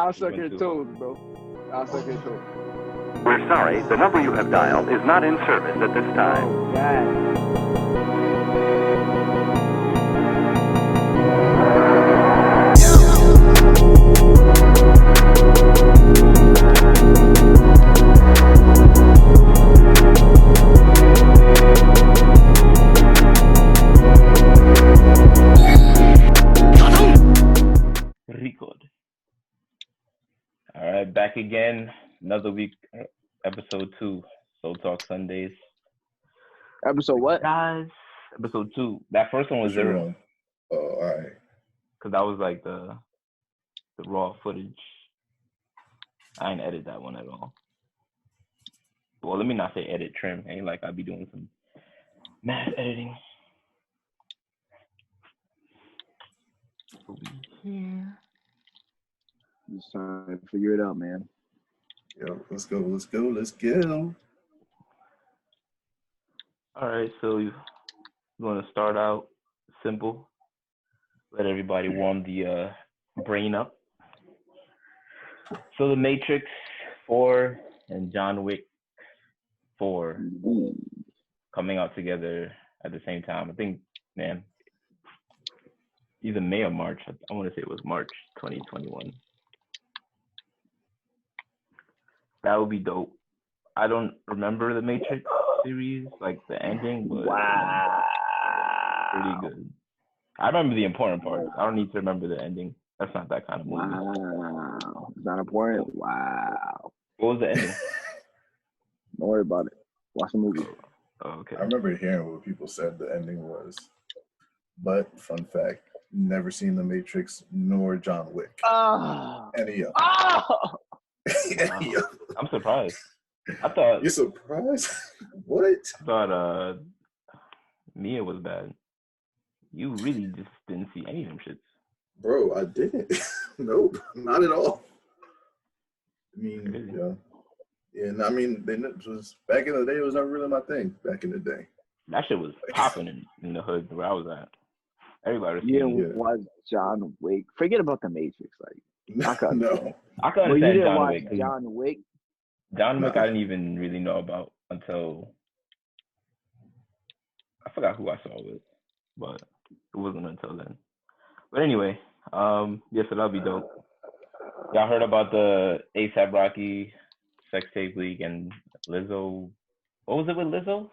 I'll suck your toes, bro. I'll suck your toes. We're sorry, the number you have dialed is not in service at this time. Oh, God. Record. All right, back again. Another week, episode 2, SOLtalk Sundays. Episode what? Guys, episode 2. That first one was 0. Oh, all right. Because that was like the raw footage. I ain't edit that one at all. Well, let me not say edit, trim. Ain't like I'd be doing some mass editing. Yeah. Just trying to figure it out, man. Yo, let's go. All right, so you want to start out simple. Let everybody warm the brain up. So The Matrix 4 and John Wick 4 coming out together at the same time. I think, man, either May or March. I want to say it was March 2021. That would be dope. I don't remember the Matrix series, like the ending, but Wow. pretty good. I remember the important parts. I don't need to remember the ending. That's not that kind of movie. Wow. It's not important. Wow. What was the ending? Don't worry about it. Watch the movie. Oh, okay. I remember hearing what people said the ending was. But, fun fact, never seen The Matrix nor John Wick. Oh. Any of them. Oh. Any of them. I'm surprised. I thought You're surprised? What? Mia was bad. You really just didn't see any of them shits. Bro, I didn't. Nope, not at all. I mean, Really? yeah. And I mean, it was back in the day. It was not really my thing. Back in the day. That shit was popping in the hood where I was at. Everybody was You seeing it. didn't watch John Wick. Forget about the Matrix. Like, I couldn't. No. I could Well, you understand didn't John watch Wick. John Wick. John Wick No. I didn't even really know about until I forgot who I saw it with, but it wasn't until then. But anyway, yeah, so that'll be dope. Y'all heard about the A$AP Rocky sex tape leak and Lizzo? What was it with Lizzo?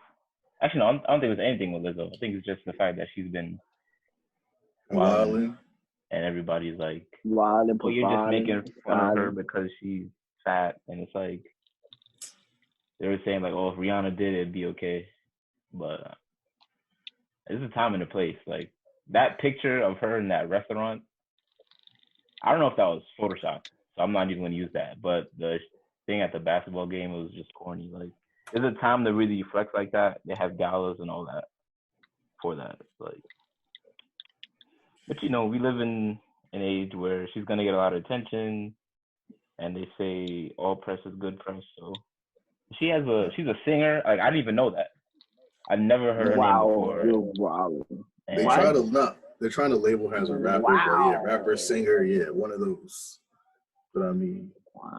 Actually, no, I don't think it was anything with Lizzo. I think it's just the fact that she's been Wildin'. and everybody's like, Wild and well, you're just making fun of her because she's fat, and it's like they were saying like, oh, if Rihanna did it, it'd be okay, but there's a time and a place. Like that picture of her in that restaurant, I don't know if that was Photoshop, so I'm not even gonna use that. But the thing at the basketball game was just corny. Like there's a time to really flex like that. They have galas and all that for that. Like, but you know, we live in an age where she's gonna get a lot of attention, and they say all press is good press. So she's a singer. Like I didn't even know that. I've never heard her name before. Wow. They're trying to label her as a rapper, but yeah, rapper, singer, yeah, one of those. But I mean,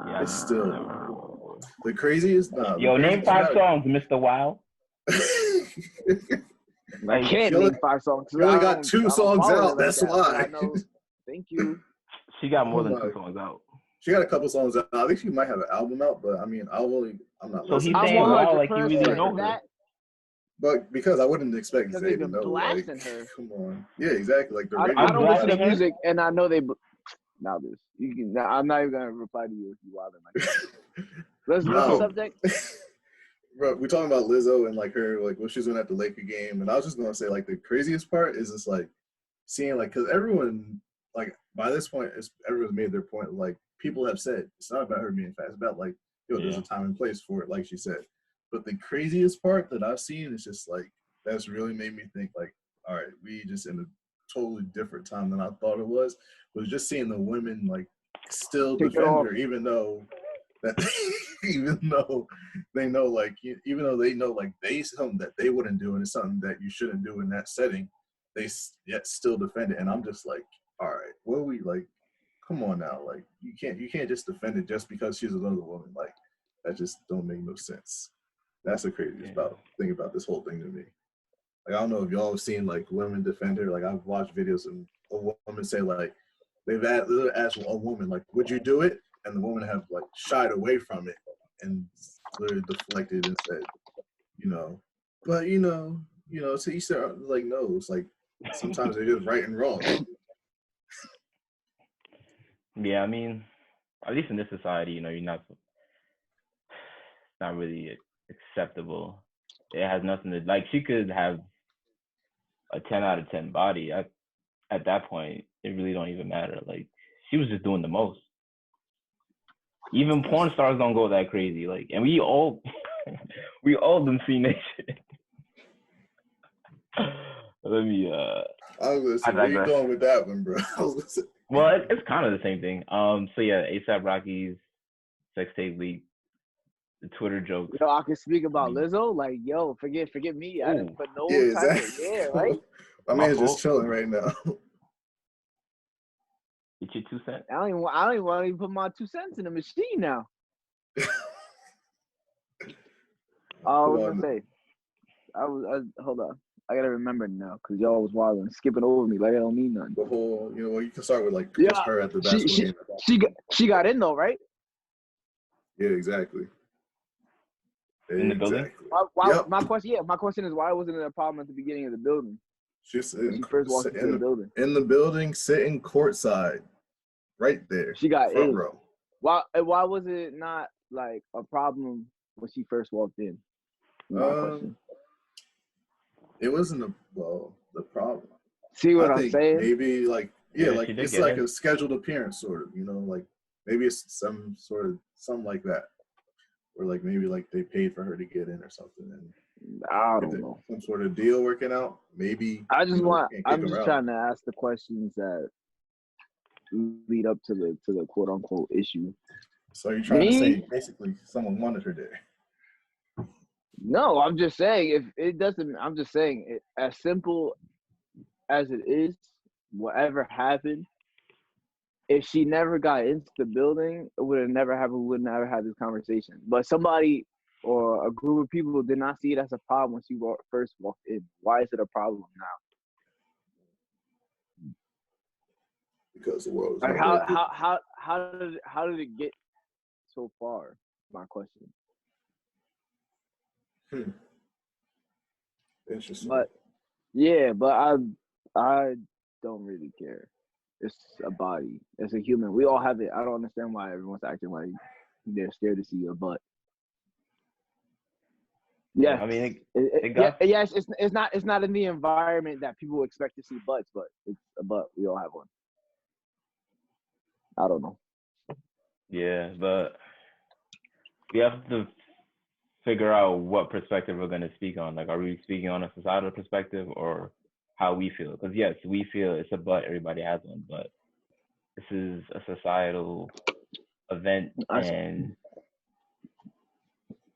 Yeah, it's still the craziest. Yo, name 5 songs, Mr. Wow. I can't name 5 songs. You only got 2 songs out. That's why. I know. Thank you. She got more than 2 songs out. She got a couple songs out. I think she might have an album out, but I mean, I'm not so listening. he's saying wow like you really know her. That. But because I wouldn't expect Because Zay they've to been know. Like, blasting her. come on. Yeah, exactly. Like the radio. I don't listen to blasting her? music, and I know they. Now this, you can. I'm not even gonna reply to you if you wilding like that. Let's move No. the subject. Bro, we're talking about Lizzo and like her, like what she's doing at the Laker game, and I was just gonna say like the craziest part is just like seeing like because everyone like by this point everyone's made their point. Like people have said it's not about her being fat, it's about like there's a time and place for it, like she said. But the craziest part that I've seen is just like that's really made me think like, all right, we just in a totally different time than I thought it was just seeing the women like still defend her, even though they know like even though they know like they something that they wouldn't do and it's something that you shouldn't do in that setting, they yet still defend it. And I'm just like, all right, what are we like? come on now, like you can't just defend it just because she's another woman. Like that just don't make no sense. That's the craziest thing about this whole thing to me. Like I don't know if y'all have seen like women defend her. Like I've watched videos and a woman say like they've asked a woman like, "Would you do it?" And the woman have like shied away from it and literally deflected and said, but to each their like no. It's like sometimes they're just right and wrong. Yeah, I mean, at least in this society, you're not. It's not really acceptable. It has nothing to like. She could have a 10 out of 10 body. At that point, it really don't even matter. Like she was just doing the most. Even porn stars don't go that crazy. Like, and we all done seen that shit. Let me. I was gonna say, where you going with that one, bro? Well, it's kind of the same thing. So yeah, ASAP Rocky's sex tape leak, the Twitter jokes. Yo, I can speak about Lizzo. Like, yo, forget me. I didn't put no type exactly. of right. My man's just chilling right now. Get your 2 cents. I don't even want to put my 2 cents in the machine now. I was gonna say, hold on. I gotta remember now because y'all was wild and skipping over me like I don't mean nothing. The whole, you can start with like just her at the basketball game. She got in though, right? Yeah, exactly. In the building. My question is why wasn't it a problem at the beginning of the building? She first walked into the building. In the building, sitting courtside, right there. She got front in. row. Why was it not like a problem when she first walked in? It wasn't the problem. See what I'm saying? Maybe like like it's like a scheduled appearance sort of, like maybe it's something like that. Or like maybe like they paid for her to get in or something, and I don't know, some sort of deal working out. Maybe I'm just trying to ask the questions that lead up to the quote unquote issue. So you're trying to say basically someone wanted her there? No, I'm just saying if it doesn't. I'm just saying it, as simple as it is, whatever happened. If she never got into the building, it would never had this conversation. But somebody or a group of people did not see it as a problem when she first walked in. Why is it a problem now? Because the world is like how did it get so far? My question. Interesting. But I don't really care. It's a body. It's a human. We all have it. I don't understand why everyone's acting like they're scared to see a butt. Yeah, I mean, yes. It's not in the environment that people expect to see butts, but it's a butt. We all have one. I don't know. Yeah, but we have to figure out what perspective we're going to speak on. Like, are we speaking on a societal perspective or how we feel? Because yes, we feel it's a butt. Everybody has one, but this is a societal event, and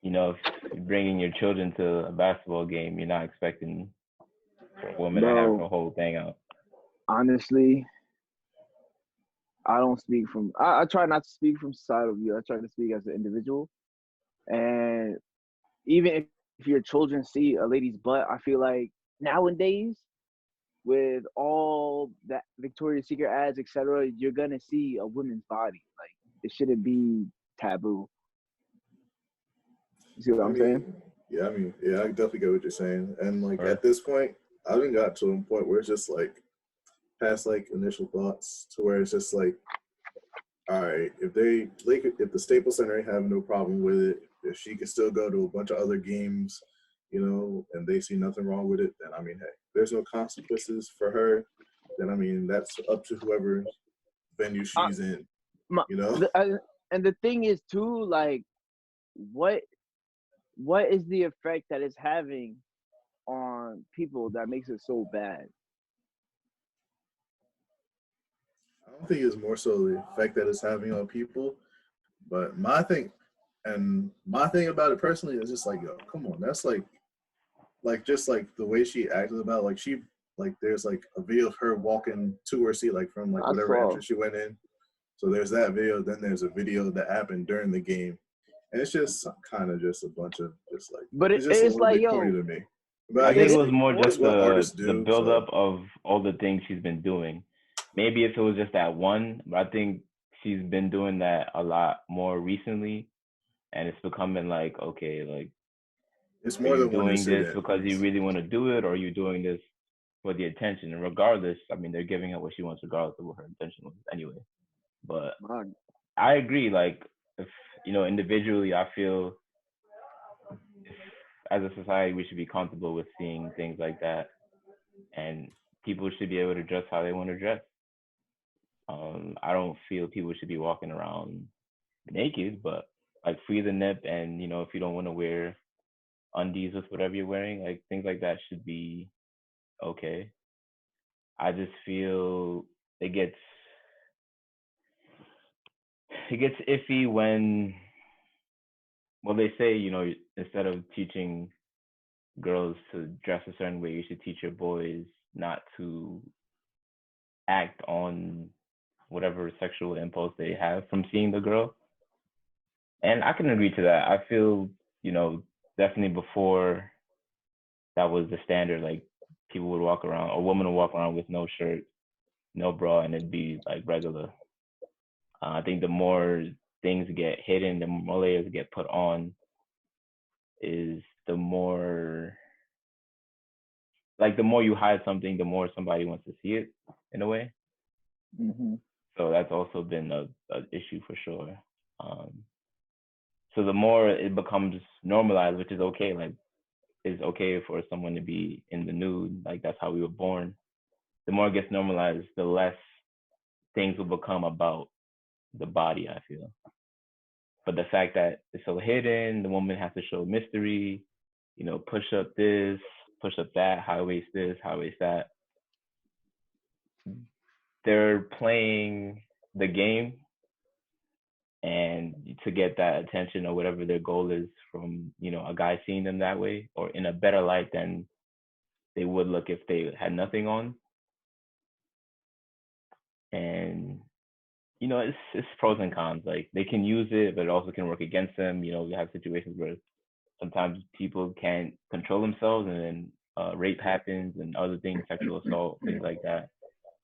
if you're bringing your children to a basketball game, you're not expecting a woman to have the whole thing out. Honestly, I don't speak from. I try not to speak from societal view. I try to speak as an individual, and even if your children see a lady's butt, I feel like nowadays, with all that Victoria's Secret ads, etc., you're gonna see a woman's body. Like it shouldn't be taboo. You see what I'm saying? Yeah, I definitely get what you're saying. And like at this point, I haven't got to a point where it's just like past like initial thoughts to where it's just like, all right, if the Staples Center have no problem with it, if she can still go to a bunch of other games, and they see nothing wrong with it, then hey, there's no consequences for her. Then that's up to whoever venue she's in. And the thing is too, like, what is the effect that it's having on people that makes it so bad? I don't think it's more so the effect that it's having on people, but my thing about it personally is just like, yo, come on, that's like just like the way she acted about it, there's like a video of her walking to her seat, like from like whatever entrance she went in, So there's that video. Then there's a video that happened during the game, and it's just kind of just a bunch of just like. But It's just a it's little like, bit corny yo, to me. But I I think guess it was more it's just what artists the do. buildup of all the things she's been doing. Maybe if it was just that one, but I think she's been doing that a lot more recently, and it's becoming like, okay, like, It's are more you than one doing this incident. because you really want to do it, or are you doing this for the attention? And regardless, I mean, they're giving her what she wants, regardless of what her intention was anyway. But man, I agree. Like, if individually, I feel as a society, we should be comfortable with seeing things like that, and people should be able to dress how they want to dress. I don't feel people should be walking around naked, but like free the nip, and if you don't want to wear undies with whatever you're wearing, like things like that should be okay. I just feel it gets iffy when, well, they say instead of teaching girls to dress a certain way, you should teach your boys not to act on whatever sexual impulse they have from seeing the girl. And I can agree to that. I feel, definitely before that was the standard, like people would walk around, a woman would walk around with no shirt, no bra, and it'd be like regular. I think the more things get hidden, the more layers get put on, is the more, like, the more you hide something, the more somebody wants to see it in a way. mm-hmm. So that's also been a issue for sure. So the more it becomes normalized, which is okay, like it's okay for someone to be in the nude, like that's how we were born. The more it gets normalized, the less things will become about the body, I feel. But the fact that it's so hidden, the woman has to show mystery, push up this, push up that, high waist this, high waist that. They're playing the game, and to get that attention or whatever their goal is from, a guy seeing them that way or in a better light than they would look if they had nothing on. And it's pros and cons. Like, they can use it, but it also can work against them. We have situations where sometimes people can't control themselves, and then rape happens and other things, sexual assault, things like that.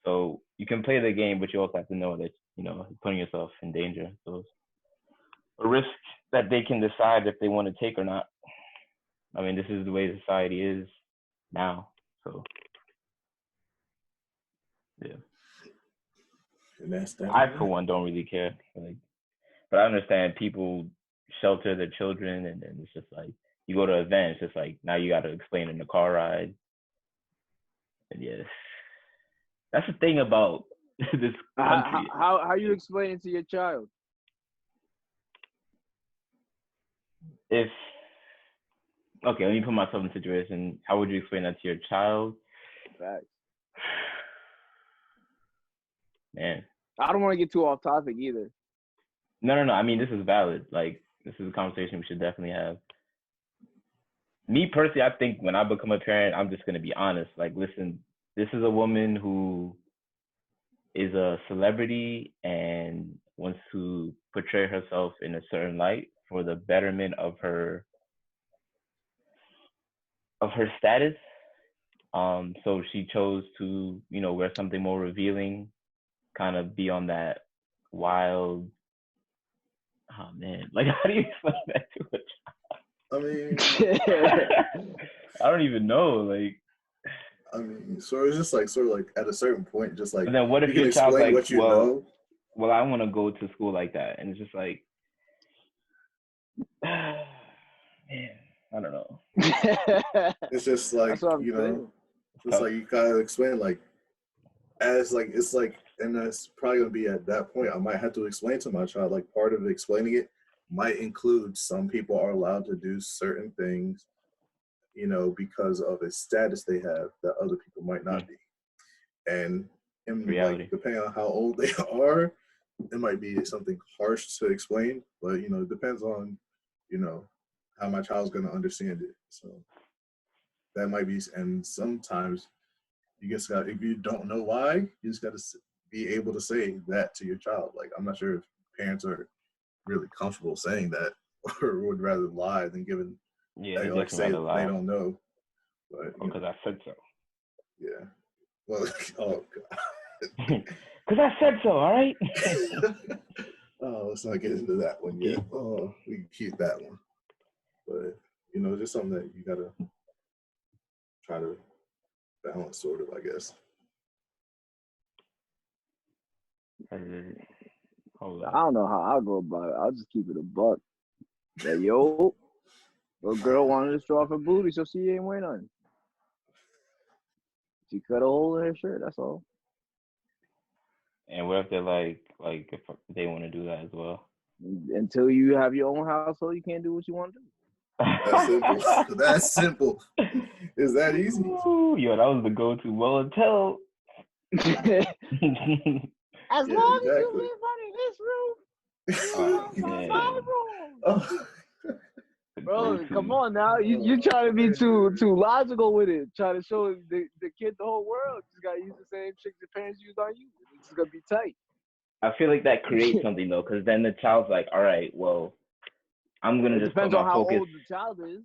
So you can play the game, but you also have to know that you're putting yourself in danger. So it's a risk that they can decide if they want to take or not. I mean, this is the way society is now. So yeah. And that's that. I, for one, don't really care. Like, but I understand people shelter their children, and then it's just like you go to an event, it's just like now you got to explain in the car ride. And yes, that's the thing about this country. How you explain it to your child? If okay, let me put myself in a situation. How would you explain that to your child? Facts. Man, I don't want to get too off topic either. No. I mean, this is valid. Like, this is a conversation we should definitely have. Me personally, I think when I become a parent, I'm just gonna be honest. Like, listen, this is a woman who is a celebrity and wants to portray herself in a certain light for the betterment of her status. So she chose to, wear something more revealing, kind of be on that wild. Oh man, like, how do you explain that to a child? I mean, I don't even know. Like, I mean, so it's just like sort of like at a certain point, just like. And then what if you your child's explain like, what you know? Well, I want to go to school like that, and it's just like, man, I don't know. It's just like That's what I'm saying. It's like you gotta explain like, as like it's like, and that's probably gonna be at that point. I might have to explain to my child, like, part of explaining it might include some people are allowed to do certain things, because of a status they have that other people might not be. And Reality. like, depending on how old they are, it might be something harsh to explain, but it depends on, how my child's gonna understand it. So that might be, and sometimes you just got, if you don't know why, you just gotta be able to say that to your child. Like, I'm not sure if parents are really comfortable saying that or would rather lie than giving, like say they don't know. But because I said so. Yeah. Well, oh God. Because I said so, all right? Oh, let's not get into that one yet. Oh, we can keep that one. But, just something that you got to try to balance, sort of, I guess. I don't know how I'll go about it. I'll just keep it a buck. Like, yo, a girl wanted to show off her booty, so she ain't wearing nothing. She cut a hole in her shirt, that's all. And what if they're like if they want to do that as well? Until you have your own household, you can't do what you want to do. That's simple. That's simple. Is that easy? Ooh, yo, that was the go-to. Well, until as long as you live under this roof, my room. Oh. Bro, come on now. You trying to be too logical with it. Trying to show the kid the whole world. You just gotta use the same tricks your parents used on you. It's just gonna be tight. I feel like that creates something though, because then the child's like, all right, well, I'm gonna just put my focus old the child is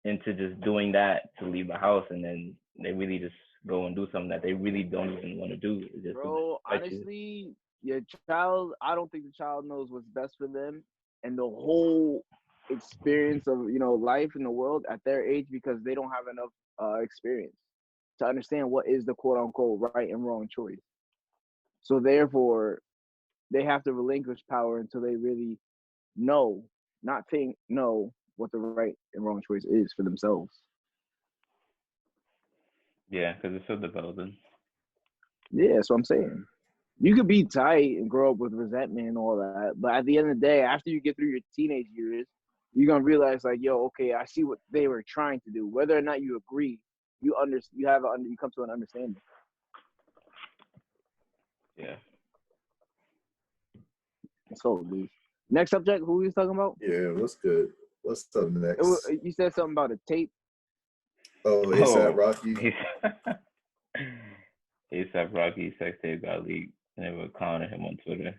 into just doing that to leave the house, and then they really just go and do something that they really don't even want to do. Bro, honestly, your child, I don't think the child knows what's best for them, and the whole experience of life in the world at their age, because they don't have enough experience to understand what is the quote unquote right and wrong choice. So therefore, they have to relinquish power until they really know what the right and wrong choice is for themselves. Yeah, because it's still developing. Yeah, that's what I'm saying. You could be tight and grow up with resentment and all that, but at the end of the day, after you get through your teenage years, you're gonna realize like, yo, okay, I see what they were trying to do. Whether or not you agree, you come to an understanding. Yeah. So, dude. Next subject, who we talking about? Yeah, what's good? What's up next? You said something about a tape. Oh, ASAP Rocky. ASAP Rocky sex tape got leaked, and they were clowning him on Twitter.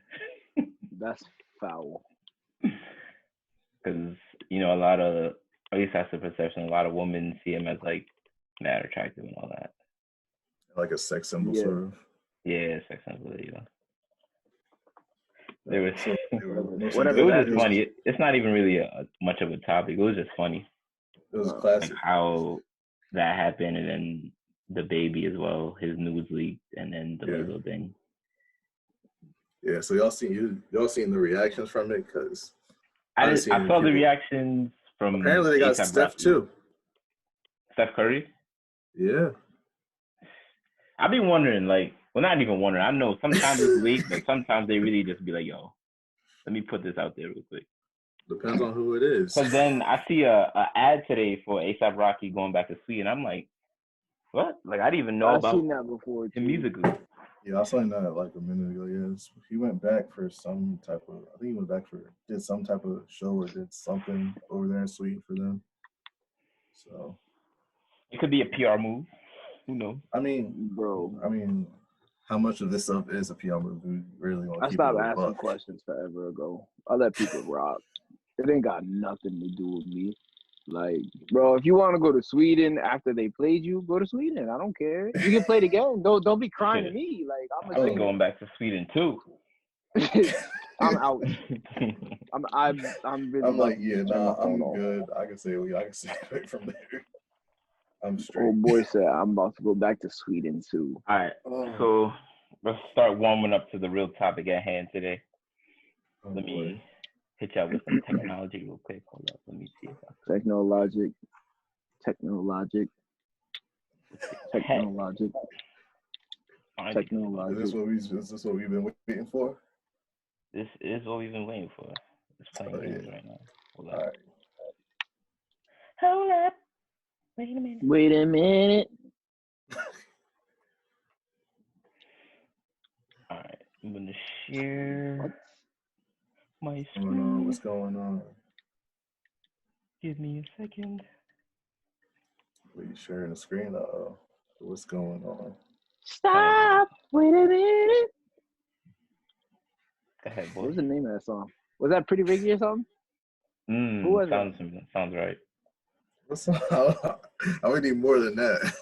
That's foul. Because a lot of, at least that's the perception, a lot of women see him as like mad attractive and all that. Like a sex symbol, sort of. Yeah, sex symbol. It was just funny. It's not even really much of a topic. It was just funny. It was classic. Like how that happened, and then the baby as well, his news leaked, and then the little thing. Yeah, so y'all seen the reactions from it? Because I saw the reactions from. Apparently, they got Steph too. Steph Curry. Yeah. I've been wondering, like, well, not even wondering. I know sometimes it's leaked, but sometimes they really just be like, "Yo, let me put this out there real quick." Depends on who it is. Because then I see a ad today for A$AP Rocky going back to Sweden. I'm like, what? Like, I didn't even know about seen that before him musically. Yeah, I saw that like a minute ago. Yes, he went back for some type of. I think he went back did some type of show or did something over there in Sweden for them. So it could be a PR move. Who knows? I mean, how much of this stuff is a PR move? We really want to keep it. I stopped asking questions forever ago. I let people rock. It ain't got nothing to do with me. Like, bro, if you want to go to Sweden after they played you, go to Sweden. I don't care. You can play it again. Don't be crying to me. Like, I'm going back to Sweden too. I'm out. I'm really. I'm like, I'm good. I can say right from there. I'm straight. Old boy said I'm about to go back to Sweden too. All right, so let's start warming up to the real topic at hand today. Let me hit you out with some technology real quick. Hold up, let me see. Technologic. Is this what we've been waiting for? This is what we've been waiting for. It's playing games right now. Hold up. All right. Hold up. Wait a minute. All right, I'm gonna share my screen. What's going on? Give me a second. Are you sharing the screen? What's going on? Stop! Wait a minute. Go ahead, What boy. was the name of that song? Was that Pretty Ricky or something? Who was Sounds right. What's I would need more than that.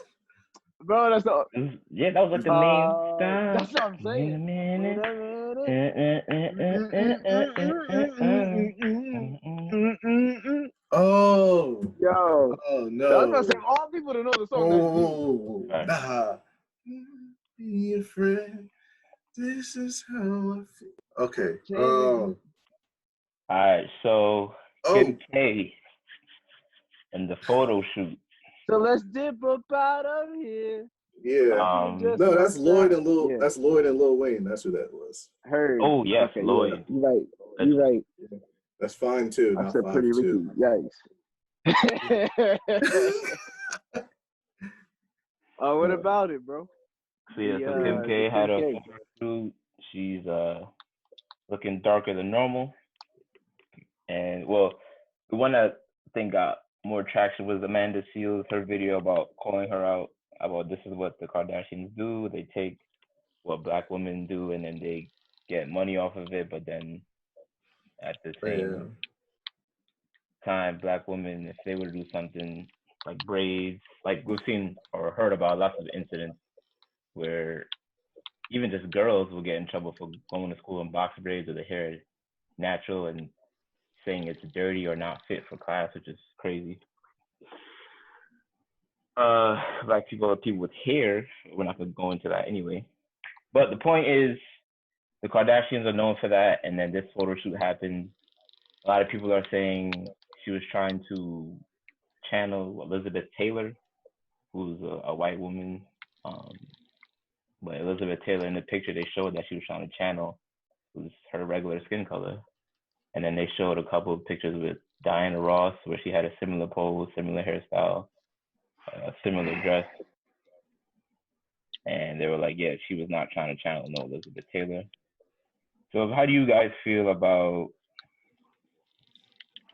Bro, that's the. Yeah, that was like the main style. That's what I'm saying. Oh. Yo, Oh I was no. gonna say all people to know the song that deep. Oh, Right. nah. Be a friend. This is how I feel. Okay. All right, so Kim K and the photo shoot. So let's dip up out of here. Yeah. No, that's Lloyd and Lil. Yeah. That's Lloyd and Lil Wayne. That's who that was. Heard. Oh yes, okay, Lloyd. Yeah. You right. You right. Yeah. That's fine too. I said Pretty Ricky. Yikes. Oh, what about it, bro? So yeah, so Kim K had a photo shoot. She's looking darker than normal, and well, the one that I think got more traction was Amanda Seales, her video about calling her out about this is what the Kardashians do. They take what Black women do and then they get money off of it, but then at the same time, Black women, if they were to do something like braids, like we've seen or heard about lots of incidents where even just girls will get in trouble for going to school in box braids or the hair natural and saying it's dirty or not fit for class, which is crazy. Black people are people with hair. We're not gonna go into that anyway. But the point is, the Kardashians are known for that, and then this photo shoot happened. A lot of people are saying she was trying to channel Elizabeth Taylor, who's a white woman. But Elizabeth Taylor in the picture they showed that she was trying to channel was her regular skin color. And then they showed a couple of pictures with Diana Ross where she had a similar pose, similar hairstyle, a similar dress. And they were like, yeah, she was not trying to channel no Elizabeth Taylor. So how do you guys feel about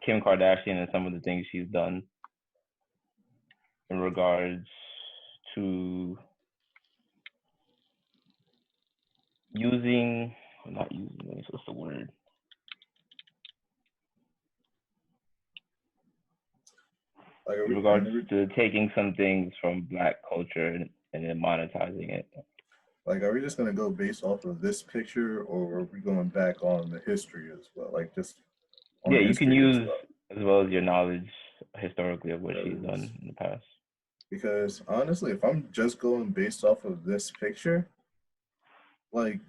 Kim Kardashian and some of the things she's done in regards to what's the word? In regards to taking some things from Black culture and then monetizing it. Like, are we just gonna go based off of this picture, or are we going back on the history as well? Like, just yeah, you can use as well as your knowledge historically of what she's done in the past. Because honestly, if I'm just going based off of this picture, like,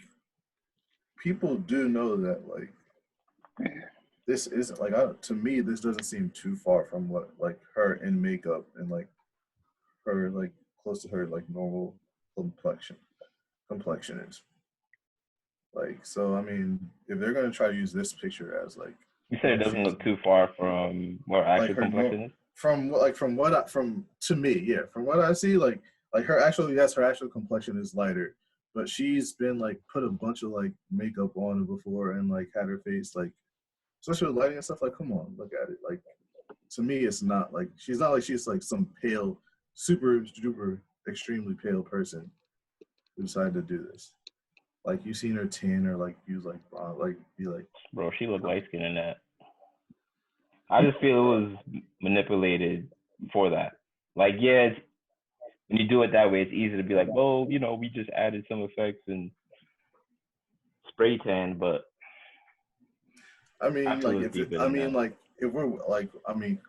people do know that, like, this isn't like to me. This doesn't seem too far from what like her in makeup and like her like close to her like normal complexion is. Like, so I mean, if they're gonna try to use this picture as like, you said it doesn't look too far from what actual like complexion is. From to me, yeah, from what I see, like her actually, yes, her actual complexion is lighter, but she's been like put a bunch of like makeup on before and like had her face like, especially with lighting and stuff. Like, come on, look at it. Like, to me, it's not like she's like some pale, super duper, extremely pale person who decided to do this. Like, you seen her tan or like use like be like, bro, she looked light skinned in that. I just feel it was manipulated for that. Like, yeah, when you do it that way, it's easy to be like, well, you know, we just added some effects and spray tan, but I mean, like, if we're like, I mean,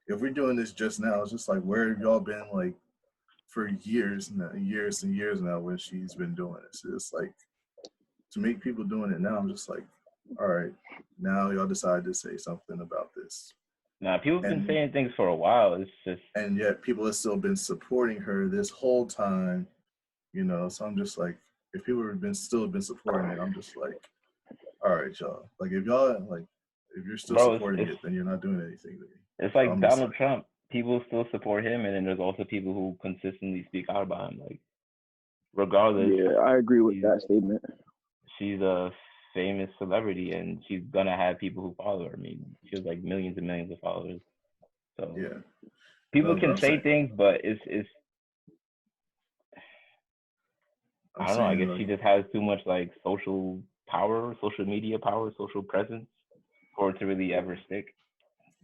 if we're doing this just now, it's just like, where have y'all been like for years and years now when she's been doing this? It's like, to make people doing it now, I'm just like, all right, now y'all decide to say something about this. Nah, people have been saying things for a while. It's just, and yet people have still been supporting her this whole time, you know. So I'm just like, if people have still been supporting it, I'm just like, all right, y'all. Like, if you're still supporting it, then you're not doing anything to me. It's like Donald Trump. People still support him, and then there's also people who consistently speak out about him. Like, regardless. Yeah, I agree with that statement. She's a famous celebrity, and she's gonna have people who follow her. I mean, she has like millions and millions of followers. So yeah, people can say things, but it's. I don't know. I guess she just has too much like social power, social media power, social presence for it to really ever stick.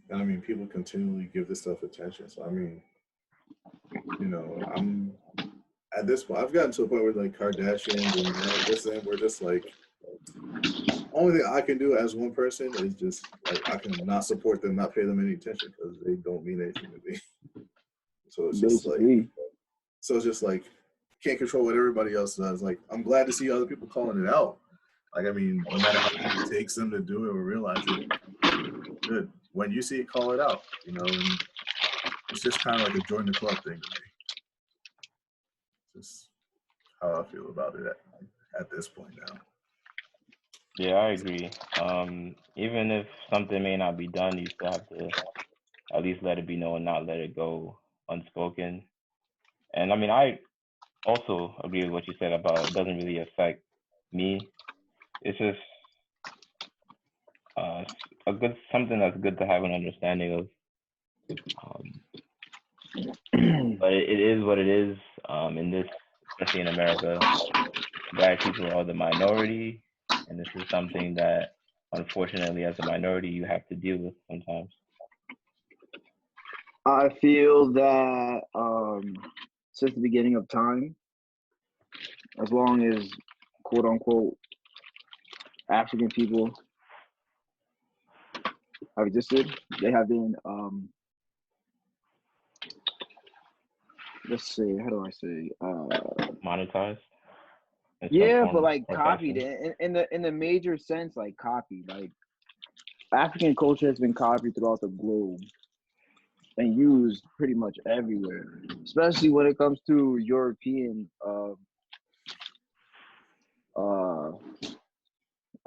And I mean, people continually give this stuff attention. So I mean, I'm at this point. I've gotten to a point where like Kardashians and this and we're just like, only thing I can do as one person is just like I can not support them, not pay them any attention because they don't mean anything to me. So it's just Basically. like can't control what everybody else does. Like I'm glad to see other people calling it out. Like I mean, no matter how long it takes them to do it or realize it, good. When you see it, call it out. And it's just kind of like a join the club thing to me. Just how I feel about it at this point now. Yeah, I agree. Even if something may not be done, you still have to at least let it be known, not let it go unspoken. And I mean, I also agree with what you said about it doesn't really affect me. It's just a good something that's good to have an understanding of. But it is what it is. In this, especially in America, Black people are the minority, and this is something that, unfortunately, as a minority, you have to deal with sometimes. I feel that since the beginning of time, as long as quote unquote African people have existed, they have been let's say, how do I say Monetized. Yeah, but like copied in the major sense, like copied. Like African culture has been copied throughout the globe and used pretty much everywhere, especially when it comes to European I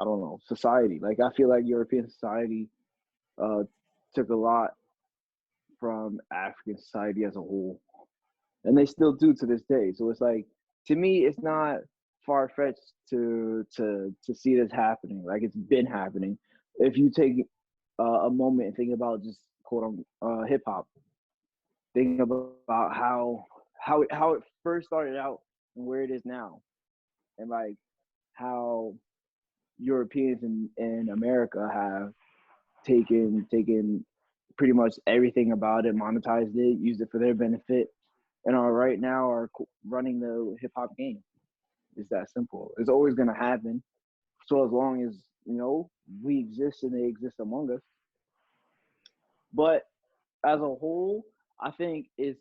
don't know, society. Like I feel like European society took a lot from African society as a whole, and they still do to this day. So it's like, to me, it's not far fetched to see this happening. Like it's been happening. If you take a moment and think about just quote unquote hip hop, think about how it first started out and where it is now, and like how Europeans in America have taken pretty much everything about it, monetized it, used it for their benefit, and are right now are running the hip hop game. It's that simple. It's always gonna happen. So as long as we exist and they exist among us. But as a whole, I think it's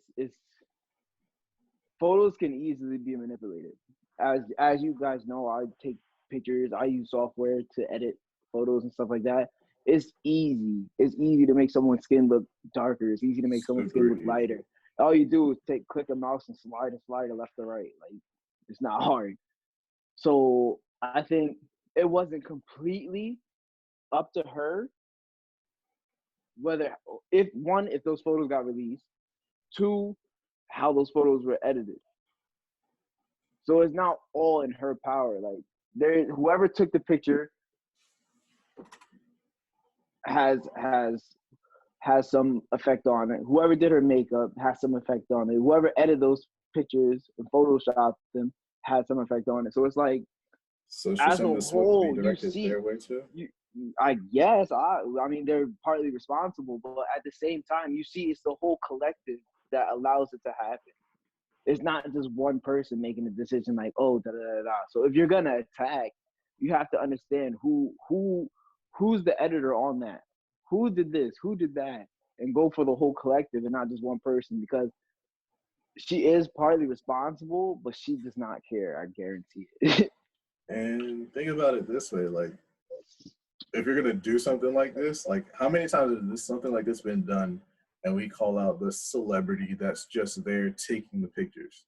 photos can easily be manipulated. As you guys know, I take pictures. I use software to edit photos and stuff like that. It's easy. It's easy to make someone's skin look darker. It's easy to make someone's skin look lighter. All you do is click a mouse and slide it left to right. Like it's not hard. So I think it wasn't completely up to her whether if those photos got released, two, how those photos were edited. So it's not all in her power. Like whoever took the picture has some effect on it. Whoever did her makeup has some effect on it. Whoever edited those pictures and photoshopped them had some effect on it. So it's like, so as a whole, you see their way too? I guess I mean they're partly responsible, but at the same time, you see it's the whole collective that allows it to happen. It's not just one person making a decision like, oh, da da da da. So if you're gonna attack, you have to understand who's the editor on that, who did this, who did that, and go for the whole collective and not just one person, because she is partly responsible, but she does not care. I guarantee it. And think about it this way, like, if you're gonna do something like this, like how many times has something like this been done and we call out the celebrity that's just there taking the pictures?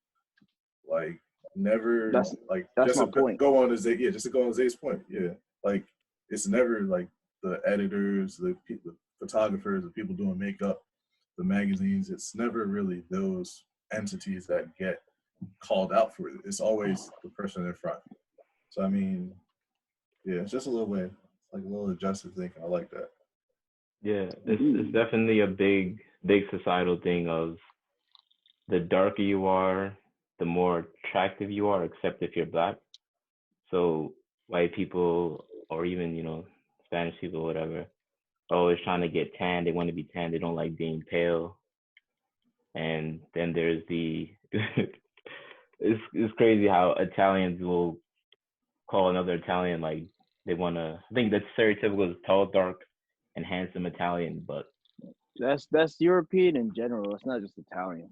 Like never That's just my to point. go on to just to go on Zay's point. Yeah. Like it's never like the editors, the photographers, the people doing makeup, the magazines. It's never really those entities that get called out for it. It's always the person in front. So I mean, yeah, it's just a little way, like a little adjusted thinking. I like that. Yeah, it's definitely a big societal thing of the darker you are, the more attractive you are, except if you're Black. So white people or even, Spanish people or whatever, are always trying to get tan. They want to be tan. They don't like being pale. And then there's the it's crazy how Italians will call another Italian like they want to. I think that's stereotypical is tall, dark, and handsome Italian, but That's European in general. It's not just Italian.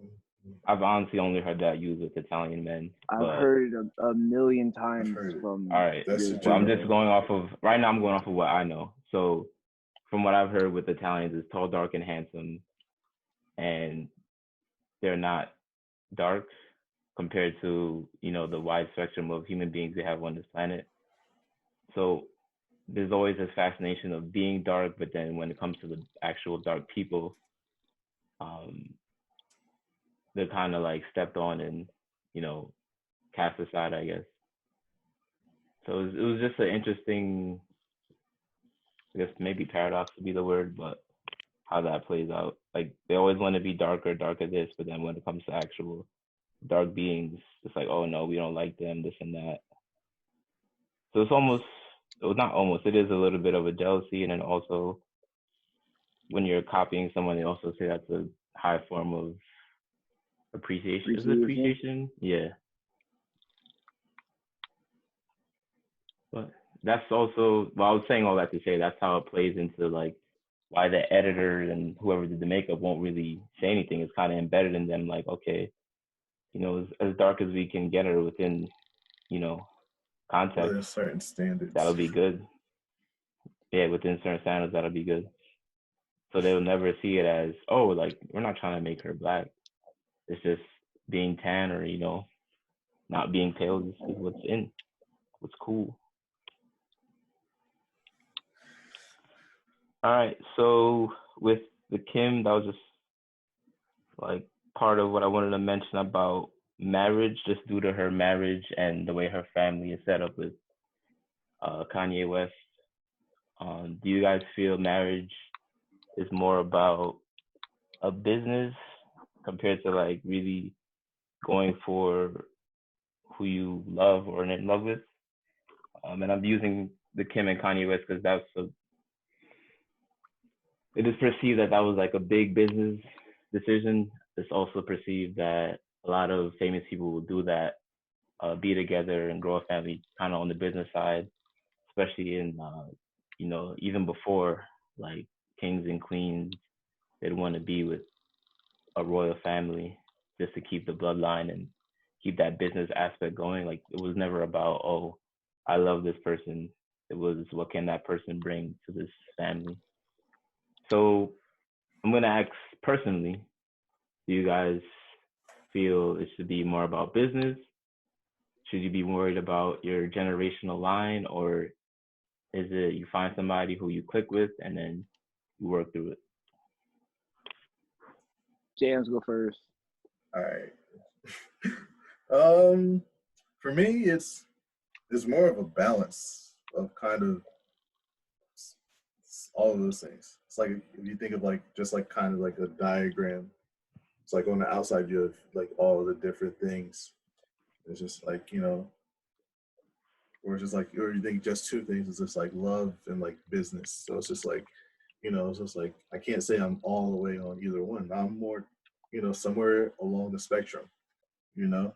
I've honestly only heard that used with Italian men. I've But heard it a million times from. all right, well, I'm just going off of right now. I'm going off of what I know. So from what I've heard with Italians, is tall, dark, and handsome, and they're not dark compared to the wide spectrum of human beings we have on this planet. So there's always this fascination of being dark, but then when it comes to the actual dark people, um, they're kind of like stepped on and cast aside, I guess. So it was just an interesting, I guess maybe paradox would be the word, but how that plays out. Like they always want to be darker, darker this, but then when it comes to actual dark beings, it's like, oh no, we don't like them, this and that. So it's almost, well, not almost, it is a little bit of a jealousy, and then also when you're copying someone, they also say that's a high form of appreciation. Is it appreciation? Yeah. But that's also, well, I was saying all that to say that's how it plays into like why the editor and whoever did the makeup won't really say anything. It's kind of embedded in them, like, okay, as dark as we can get her within, context. Within certain standards. That'll be good. Yeah, within certain standards, that'll be good. So they'll never see it as, oh, like we're not trying to make her black. It's just being tan or not being pale is what's cool. All right, so with the Kim, that was just like part of what I wanted to mention about marriage, just due to her marriage and the way her family is set up with Kanye West. Do you guys feel marriage is more about a business compared to like really going for who you love or in love with? And I'm using the Kim and Kanye West because it is perceived that was like a big business decision. It's also perceived that a lot of famous people will do that, be together and grow a family kind of on the business side, especially in, even before like kings and queens, they'd want to be with a royal family just to keep the bloodline and keep that business aspect going. Like it was never about, oh, I love this person. It was what can that person bring to this family. So I'm gonna ask personally, do you guys feel it should be more about business? Should you be worried about your generational line, or is it you find somebody who you click with and then you work through it? James, go first. All right. For me, it's more of a balance of kind of all of those things. It's like if you think of like just like kind of like a diagram. It's like on the outside you have like all the different things. It's just like or it's just like, or you think just two things. It's just like love and like business. So it's just like, it's just like I can't say I'm all the way on either one. I'm more, somewhere along the spectrum, and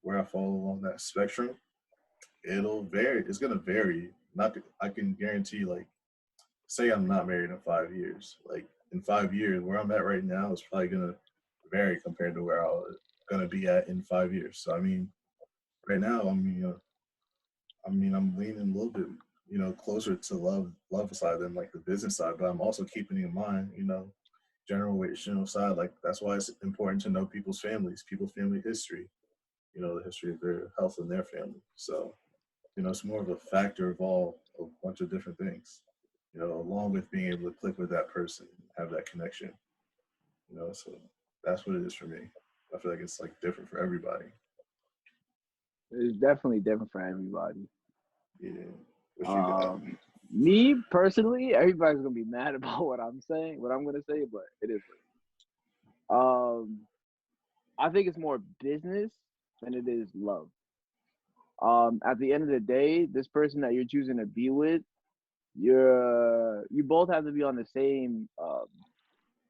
where I fall along that spectrum, it'll vary. It's gonna vary. Not, I can guarantee, like, say I'm not married in 5 years. Like in 5 years, where I'm at right now is probably gonna vary compared to where I'm gonna be at in 5 years. So I mean, right now, I'm leaning a little bit, closer to love side than like the business side, but I'm also keeping in mind, generational side. Like that's why it's important to know people's family history, the history of their health and their family. So, it's more of a factor of a bunch of different things, along with being able to click with that person, have that connection, so that's what it is for me. I feel like it's like different for everybody. It's definitely different for everybody. Yeah. What you got? Me personally, everybody's gonna be mad about what I'm gonna say, but it is. I think it's more business than it is love. At the end of the day, this person that you're choosing to be with, you both have to be on the same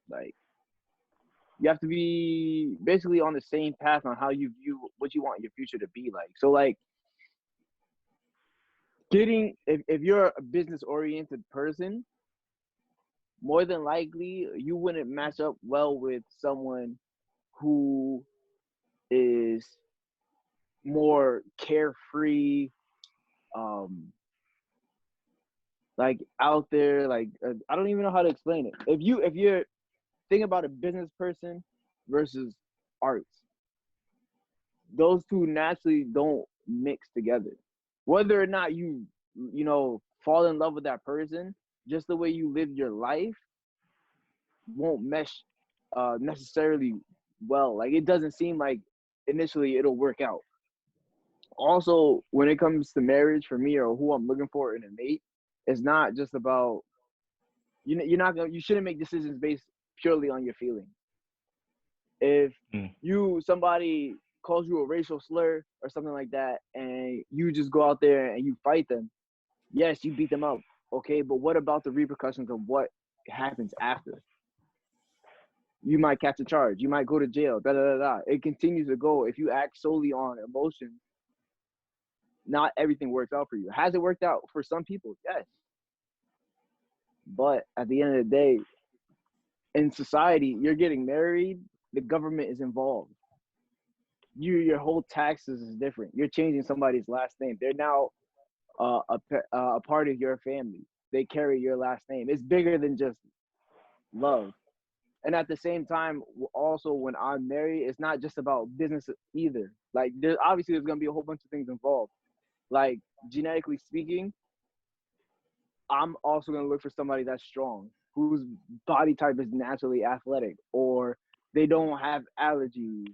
like you have to be basically on the same path on how you view what you want your future to be like. So like if you're a business oriented person, more than likely you wouldn't match up well with someone who is more carefree, um like out there, like I don't even know how to explain it. If you're thinking about a business person versus arts, those two naturally don't mix together. Whether or not you fall in love with that person, just the way you live your life won't mesh necessarily well. Like it doesn't seem like initially it'll work out. Also, when it comes to marriage for me or who I'm looking for in a mate, it's not just about you shouldn't make decisions based purely on your feelings. If somebody calls you a racial slur or something like that and you just go out there and you fight them, yes, you beat them up, okay, but what about the repercussions of what happens after? You might catch a charge, you might go to jail, da da da da. It continues to go. If you act solely on emotions, not everything works out for you. Has it worked out for some people? Yes. But at the end of the day, in society, you're getting married, the government is involved. Your whole taxes is different. You're changing somebody's last name. They're now a part of your family. They carry your last name. It's bigger than just love. And at the same time, also when I'm married, it's not just about business either. Like there's gonna be a whole bunch of things involved. Like genetically speaking, I'm also gonna look for somebody that's strong, whose body type is naturally athletic, or they don't have allergies.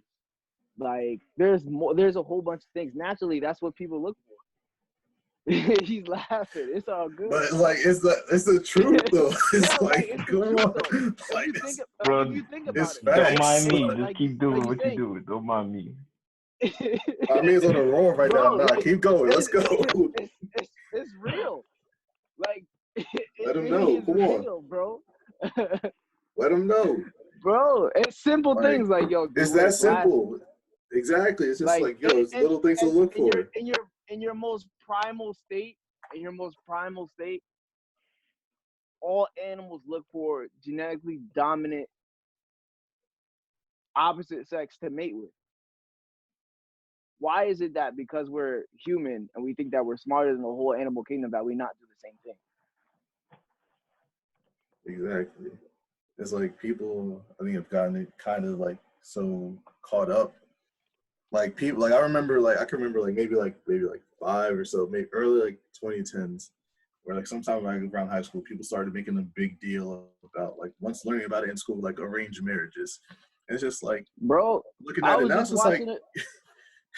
Like there's a whole bunch of things. Naturally, that's what people look for. He's laughing. It's all good. But like it's the truth though. It's Yeah, like it's come on. Like Bro, if you think about it's it, don't facts. mind me. Just like keep doing like you what you're saying, doing. Don't mind me. I mean, it's on the roll right now. bro, Nah, like keep going. Let's go. it's real. Like it Let them really know. is Come on. real, bro. Let them know. Bro, it's simple Like things like yo, do it's you wear that glasses? simple. Exactly. It's just Like like yo, it's little things to and look in your for. in your in your most primal state, in your most primal state, all animals look for genetically dominant opposite sex to mate with. Why is it that because we're human and we think that we're smarter than the whole animal kingdom that we not do the same thing? Exactly. It's like people I think have gotten it kind of like so caught up. Like people like I can remember like maybe like 5 or so, maybe early like 2010s, where like sometime like around high school, people started making a big deal about like once learning about it in school, like arranged marriages. And it's just like Bro, looking I at it was now, just it's just like watching it.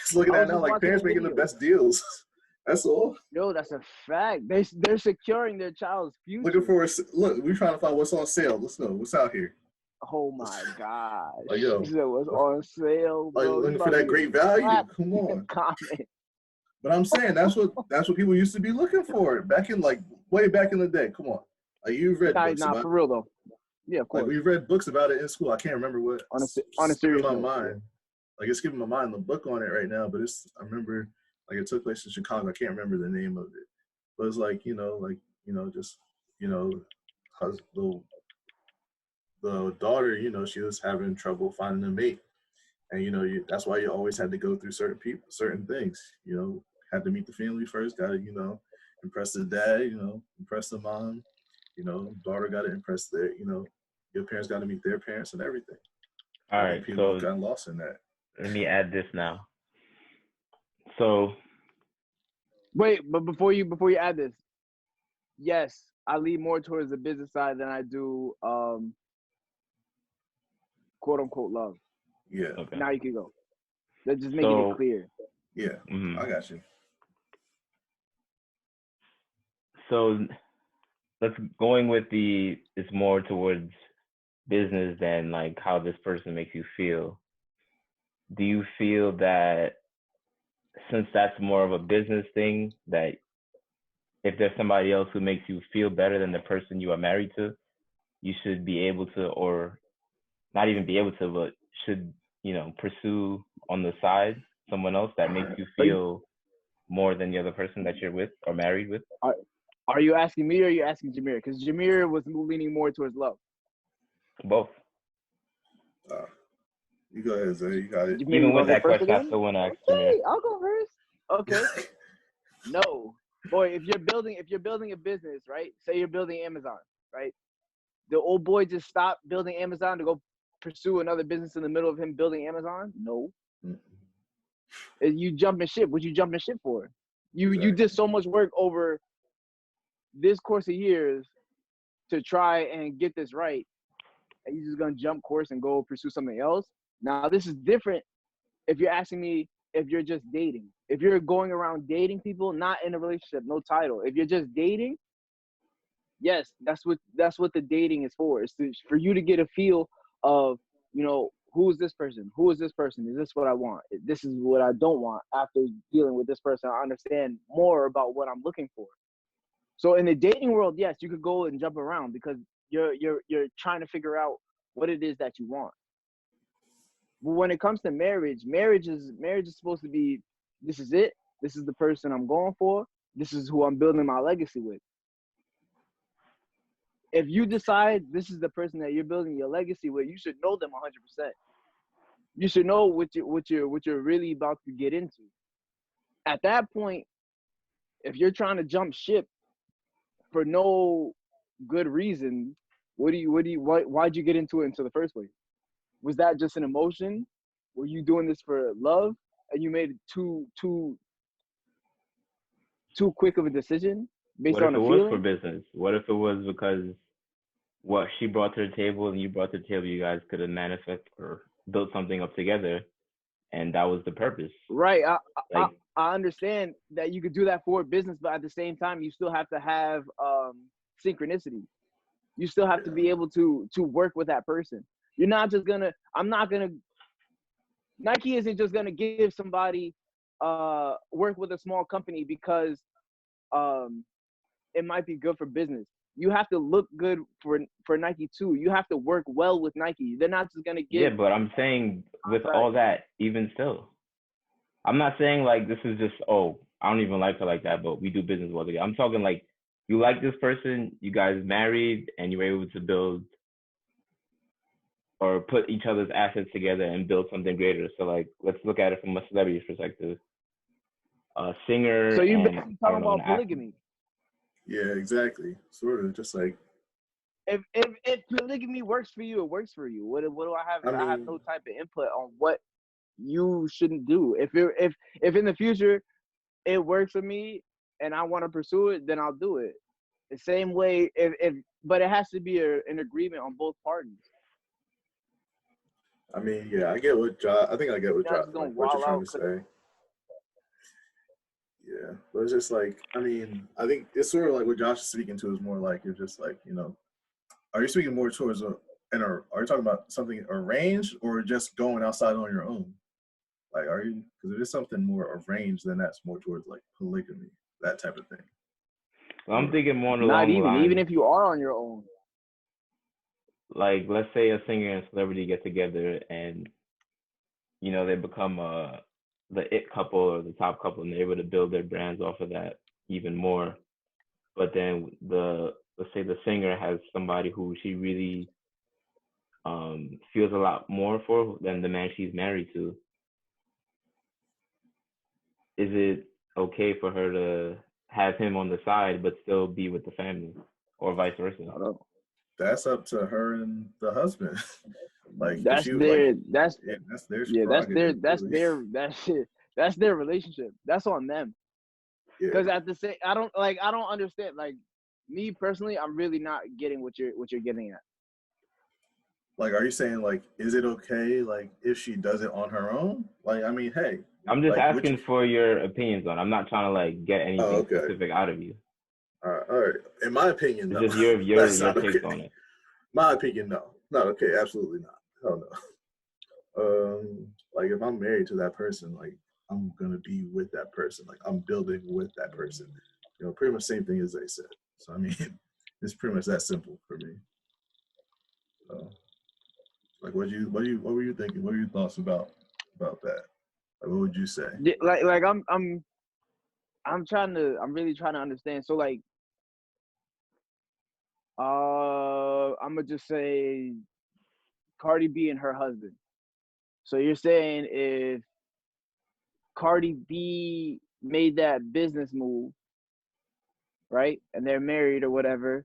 it's looking I at it was now just like watching a parents making the video. best deals. That's all. Yo, that's a fact. They're securing their child's Looking future. for look, we're trying to find what's on sale. Let's know what's out here. Oh my gosh. Like yo, He said what's on sale, like bro. You looking for about to that get great value. slapped Come in the on. comment. But I'm saying that's what people used to be looking for back in like way back in the day. Come on, like you've read books Nah, about for real though. Yeah, of like course. we've read books about it in school. I can't remember what On a skipping serious my note. Yeah. mind. Like it's skipping my mind the book on it right now. But I remember like it took place in Chicago. I can't remember the name of it. But it's like just the daughter she was having trouble finding a mate. And that's why you always had to go through certain things. Had to meet the family first. Got to impress the dad. Impress the mom. Daughter got to impress your parents got to meet their parents and everything. All I right, think people so have gotten lost in that. let me add this now. So Wait, but before you add this, yes, I lean more towards the business side than I do quote unquote love. Yeah. okay. Now you can go. They're just making it clear. Yeah, I got you. So let's going with it's more towards business than like how this person makes you feel. Do you feel that since that's more of a business thing, that if there's somebody else who makes you feel better than the person you are married to, you should be able to, or not even be able to, but should, pursue on the side someone else that makes you feel more than the other person that you're with or married with. Are you asking me or are you asking Jameer? Because Jameer was leaning more towards love. Both. You go ahead, Zay. You got it. Jameer, Even with that question, again? I still want to ask Okay, Jameer. I'll go first. Okay. No, boy, if you're building a business, right? Say you're building Amazon, right? The old boy just stopped building Amazon to go pursue another business in the middle of him building Amazon? No. You jumping ship. What you jumping ship for? You did so much work over this course of years to try and get this right, and you're just gonna jump course and go pursue something else. Now this is different. If you're asking me if you're just dating, if you're going around dating people, not in a relationship, no title. If you're just dating, yes, that's what the dating is for. It's for you to get a feel of, who is this person? Who is this person? Is this what I want? This is what I don't want. After dealing with this person, I understand more about what I'm looking for. So in the dating world, yes, you could go and jump around because you're trying to figure out what it is that you want. But when it comes to marriage is supposed to be, this is it. This is the person I'm going for. This is who I'm building my legacy with. If you decide this is the person that you're building your legacy with, you should know them 100%. You should know what you're really about to get into. At that point, if you're trying to jump ship for no good reason, why'd you get into it in the first place? Was that just an emotion? Were you doing this for love and you made it too quick of a decision based on a feeling? What if it was for business? What if it was because what she brought to the table and you brought to the table, you guys could have manifested or built something up together, and that was the purpose? Right. I understand that you could do that for business, but at the same time, you still have to have synchronicity. You still have to be able to work with that person. You're not just gonna. Nike isn't just gonna give somebody work with a small company because it might be good for business. You have to look good for Nike too. You have to work well with Nike. They're not just gonna give. Yeah, but I'm saying with all that, even still, I'm not saying like this is just, I don't even like her like that, but we do business well together. I'm talking like you like this person, you guys married, and you were able to build or put each other's assets together and build something greater. So like, let's look at it from a celebrity's perspective. A singer. So you've been talking about polygamy. Yeah, exactly. Sort of just like. If polygamy works for you, it works for you. What do I have? I have no type of input on what you shouldn't do. If in the future it works for me and I want to pursue it, then I'll do it. The same way, but it has to be an agreement on both parties. I mean, yeah, I get what Josh. I think I get what Josh, what you're trying to say. Yeah, but it's just like, I mean, I think it's sort of like what Josh is speaking to is more like you're just like, are you speaking more towards are you talking about something arranged or just going outside on your own? Like, are you, because if it's something more arranged, then that's more towards like polygamy, that type of thing. Well, I'm thinking more along not the lines, even if you are on your own. Like, let's say a singer and celebrity get together and, they become the it couple or the top couple, and they're able to build their brands off of that even more. But then let's say the singer has somebody who she really feels a lot more for than the man she's married to. Is it okay for her to have him on the side but still be with the family, or vice versa? I don't know. That's up to her and the husband. Like that's their relationship. That's on them. Because at the same, I don't understand. Like, me personally, I'm really not getting what you're getting at. Like, are you saying like, is it okay like if she does it on her own? Like, I mean, hey. I'm just asking for your opinions on it. I'm not trying to like get anything specific out of you. All right. In my opinion, it's no. just your take on it. My opinion, no. Not okay. Absolutely not. Hell no. Like if I'm married to that person, like I'm gonna be with that person. Like I'm building with that person. You know, pretty much same thing as they said. So I mean, it's pretty much that simple for me. So, like, what were you thinking? What were your thoughts about that? Like, what would you say? Yeah, like I'm really trying to understand. So like, I'm gonna just say Cardi B and her husband. So you're saying if Cardi B made that business move, right, and they're married or whatever,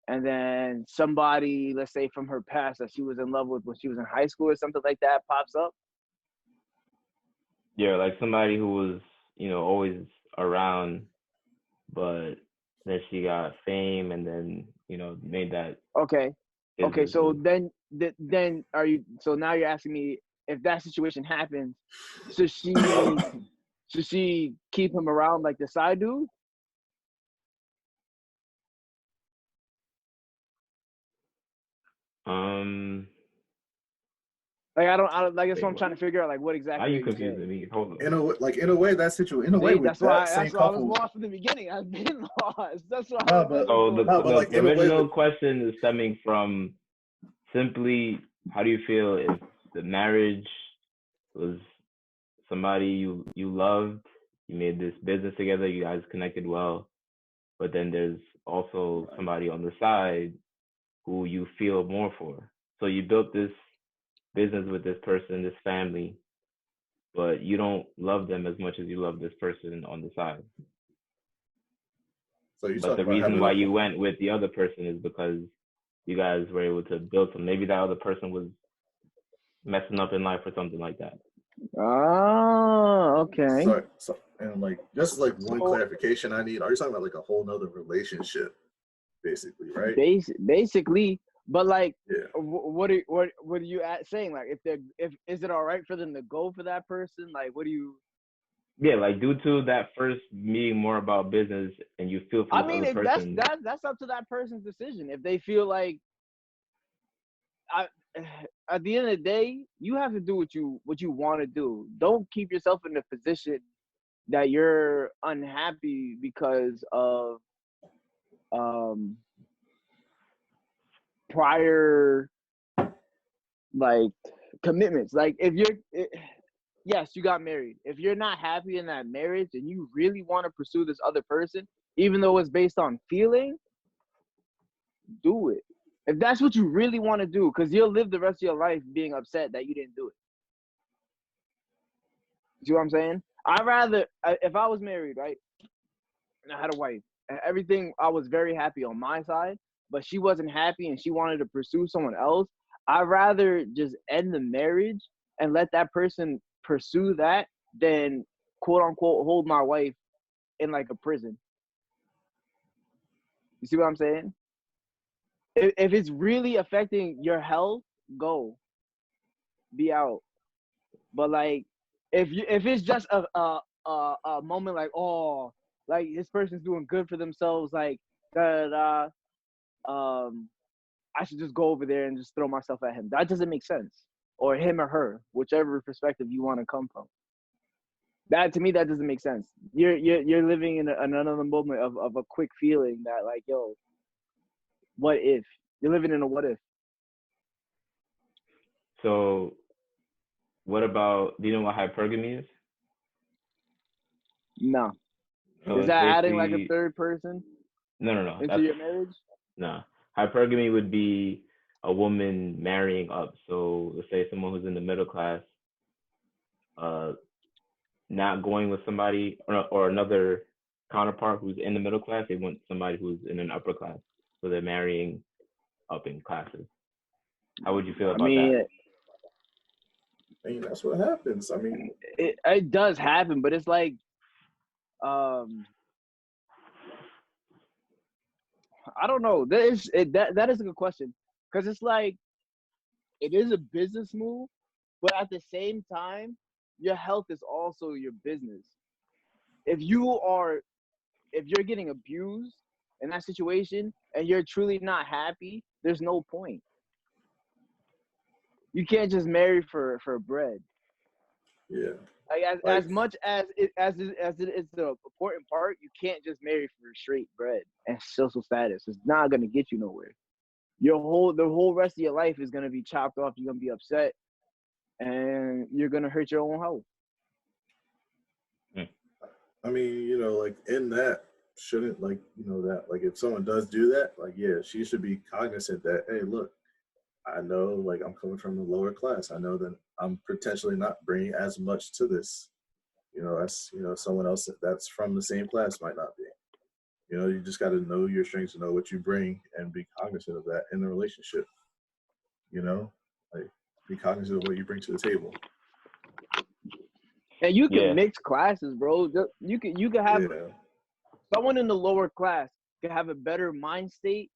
and then somebody, let's say from her past that she was in love with when she was in high school or something like that, pops up. Yeah, like somebody who was, always around, but then she got fame and then, made that Okay. Okay. business So move. then are you? So now you're asking me if that situation happens, should she keep him around like the side dude? Um, Like I don't like that's what Wait, I'm what? trying to figure out. Like what Now exactly are you you saying? confusing me. Hold on. In a way, that situation, in a way, See, with that same that's why I was couple. lost from the beginning. I've been lost. That's what I No, was but looking So for. no, but like the in a way original with question is stemming from simply how do you feel if the marriage was somebody you loved, you made this business together, you guys connected well, but then there's also somebody on the side who you feel more for. So you built this business with this person, this family, but you don't love them as much as you love this person on the side. so you're But talking the about reason having why a you went with the other person is because you guys were able to build some. Maybe that other person was messing up in life or something like that. Oh, okay. so and like just like one So clarification I need. Are you talking about like a whole nother relationship, basically, right? basically, but like, Yeah. what are you saying? Like, if is it all right for them to go for that person? Like, what do you? Yeah, like due to that first meeting more about business and you feel for I this mean, other if person. that's up to that person's decision. If they feel like I, at the end of the day, you have to do what you want to do. Don't keep yourself in a position that you're unhappy because of um prior like commitments. Like if yes, you got married. If you're not happy in that marriage and you really want to pursue this other person, even though it's based on feeling, do it. If that's what you really want to do, because you'll live the rest of your life being upset that you didn't do it. See what I'm saying? I'd rather, if I was married, right, and I had a wife, and everything, I was very happy on my side, but she wasn't happy and she wanted to pursue someone else, I'd rather just end the marriage and let that person pursue that than quote unquote hold my wife in like a prison. You see what I'm saying? If it's really affecting your health, go be out. But like, if it's just a moment like, oh, like this person's doing good for themselves, like da da da, I should just go over there and just throw myself at him. That doesn't make sense. Or him or her, whichever perspective you want to come from. That to me, that doesn't make sense. You're living in another moment of a quick feeling that like, yo, what if? You're living in a what if. So what about, do you know what hypergamy is? No. So Is it's that adding like a basically, third person no. into That's, your marriage? no. Hypergamy would be a woman marrying up. So let's say someone who's in the middle class, uh, not going with somebody or another counterpart who's in the middle class. They want somebody who's in an upper class. So they're marrying up in classes. How would you feel I about that? mean, I mean, that's what happens. I mean, it does happen, but it's like, um, I don't know. That is a good question because it's like it is a business move, but at the same time, your health is also your business. If you are if you're getting abused in that situation and you're truly not happy, there's no point. You can't just marry for bread. Yeah. Like Like, as much as it is the important part, you can't just marry for straight bread and social status. It's not gonna get you nowhere. The whole rest of your life is gonna be chopped off. You're gonna be upset, and you're gonna hurt your own health. I mean, like in that, shouldn't like, that, like if someone does do that, like, yeah, she should be cognizant that, hey, look, I know, like, I'm coming from the lower class. I know that I'm potentially not bringing as much to this, as, someone else that's from the same class might not be. You just got to know your strengths and know what you bring and be cognizant of that in the relationship, like be cognizant of what you bring to the table. And you can mix classes, bro. You can have someone in the lower class can have a better mind state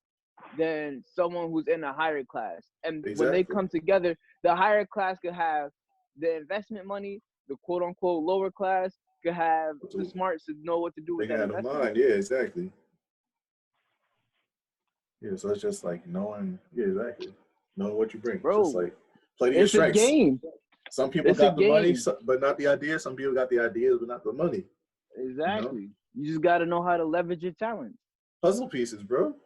than someone who's in a higher class. And when they come together, the higher class could have the investment money, the quote unquote lower class could have the smarts to know what to do with that investment. Mind. Yeah, exactly. Yeah, so it's just like knowing, exactly. Knowing what you bring. Bro, it's just like play to your strengths. It's a game. Some people got the money, but not the ideas. Some people got the ideas, but not the money. Exactly. You just got to know how to leverage your talent. Puzzle pieces, bro.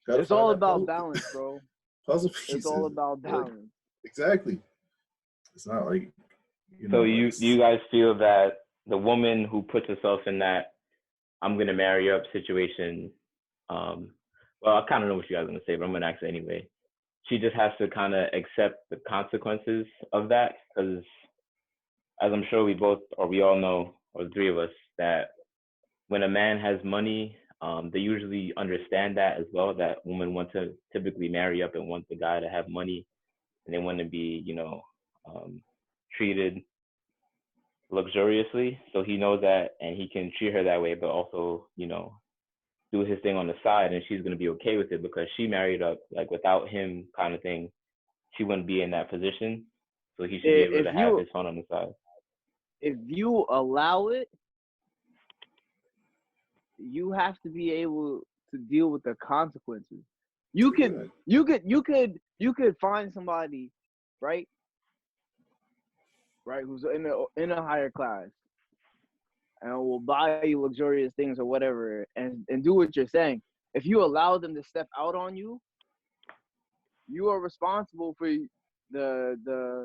It's all about balance, bro. Puzzle pieces. It's all about balance. Exactly. It's not like, So you guys feel that the woman who puts herself in that I'm going to marry you up situation, well, I kind of know what you guys are going to say, but I'm going to ask it anyway. She just has to kind of accept the consequences of that, because as I'm sure we all know, or the three of us, that when a man has money, they usually understand that as well, that women want to typically marry up and want the guy to have money, and they want to be, treated luxuriously. So he knows that, and he can treat her that way, but also, do his thing on the side, and she's going to be okay with it because she married up, like, without him kind of thing. She wouldn't be in that position. So he should be able to have his fun on the side. If you allow it, you have to be able to deal with the consequences. You could find somebody, right, who's in a higher class, and will buy you luxurious things or whatever, and do what you're saying. If you allow them to step out on you, you are responsible for the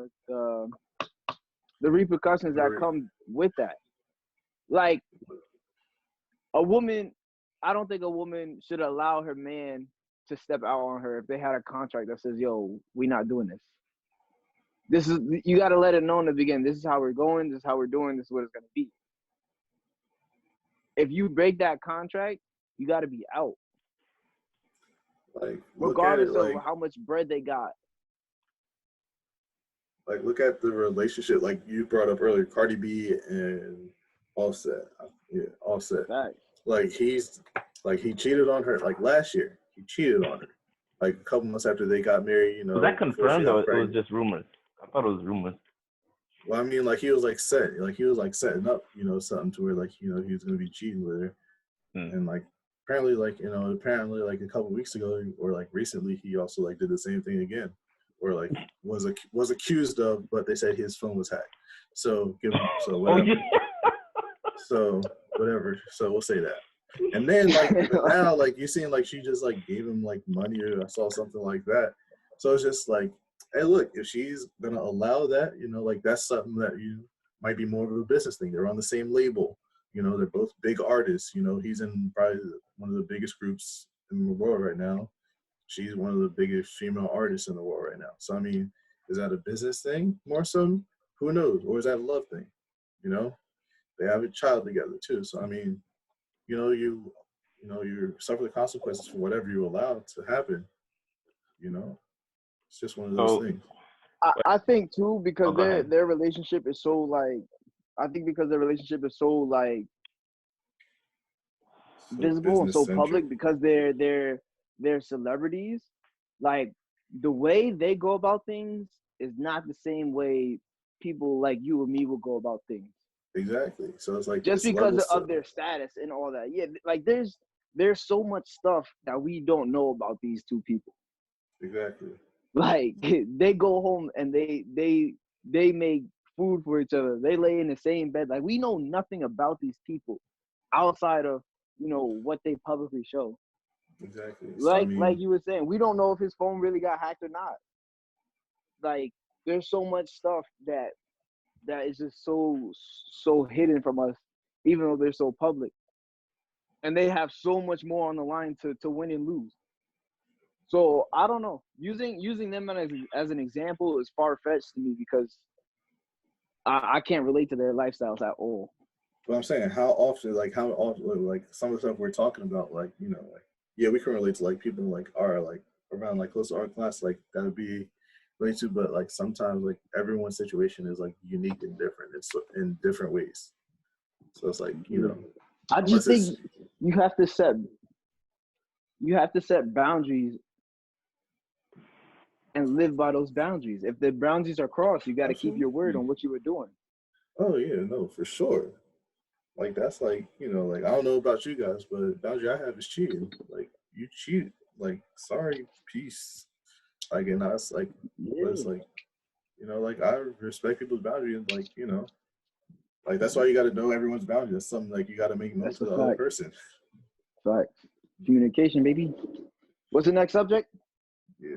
repercussions that come with that. Like a woman, I don't think a woman should allow her man to step out on her if they had a contract that says, "Yo, we're not doing this. You got to let it know in the beginning. This is how we're going. This is how we're doing. This is what it's gonna be." If you break that contract, you got to be out. Like, regardless of how much bread they got. Like, look at the relationship, like you brought up earlier, Cardi B and Offset. Yeah, Offset. Right. Like, he cheated on her, like, last year. He cheated on her. Like, a couple months after they got married, Was that confirmed, or it was just rumors? I thought it was rumors. Well, I mean, like, he was, like, setting up, something to where, like, he was going to be cheating with her. And, like, apparently, like, like, a couple weeks ago, or, like, recently, he also, like, did the same thing again. Or, like, was accused of, but they said his phone was hacked. So, whatever. So, whatever. So, we'll say that. And then, like, now, like, you seeing, like, she just, like, gave him, like, money, or I saw something like that. So, it's just, like, hey, look, if she's going to allow that, like, that's something that might be more of a business thing. They're on the same label. They're both big artists. He's in probably one of the biggest groups in the world right now. She's one of the biggest female artists in the world right now. So, I mean, is that a business thing more so? Who knows? Or is that a love thing? They have a child together too. So, I mean, you suffer the consequences for whatever you allow to happen. It's just one of those things. I think too, because their relationship is so like, I think because their relationship is so like visible and so public, because they're celebrities, like the way they go about things is not the same way people like you and me will go about things. Exactly. So it's like just because of their status and all that. Yeah, like there's so much stuff that we don't know about these two people. Exactly. Like they go home and they make food for each other. They lay in the same bed. Like we know nothing about these people outside of what they publicly show. Exactly. So, I Like mean, you were saying, we don't know if his phone really got hacked or not. Like there's so much stuff that is just so hidden from us, even though they're so public, and they have so much more on the line to win and lose. So I don't know. Using them as an example is far fetched to me because I can't relate to their lifestyles at all. but I'm saying how often, like some of the stuff we're talking about, like like yeah, we can relate to like people like are like around like close to our class, like that'd be related to, but like sometimes like everyone's situation is like unique and different. It's in different ways. So it's like I just unless it's think you have to set boundaries and live by those boundaries. If the boundaries are crossed, you got to keep your word on what you were doing. Oh yeah, no, for sure. Like that's like like I don't know about you guys, but the boundary I have is cheating. Like you cheat, like sorry, peace. Like and that's like, but it's Yeah, like like I respect people's boundaries. And like like that's why you got to know everyone's boundaries. That's something like you got to make known that's to a the other fact. person. Fact. Communication, baby. What's the next subject? Yeah.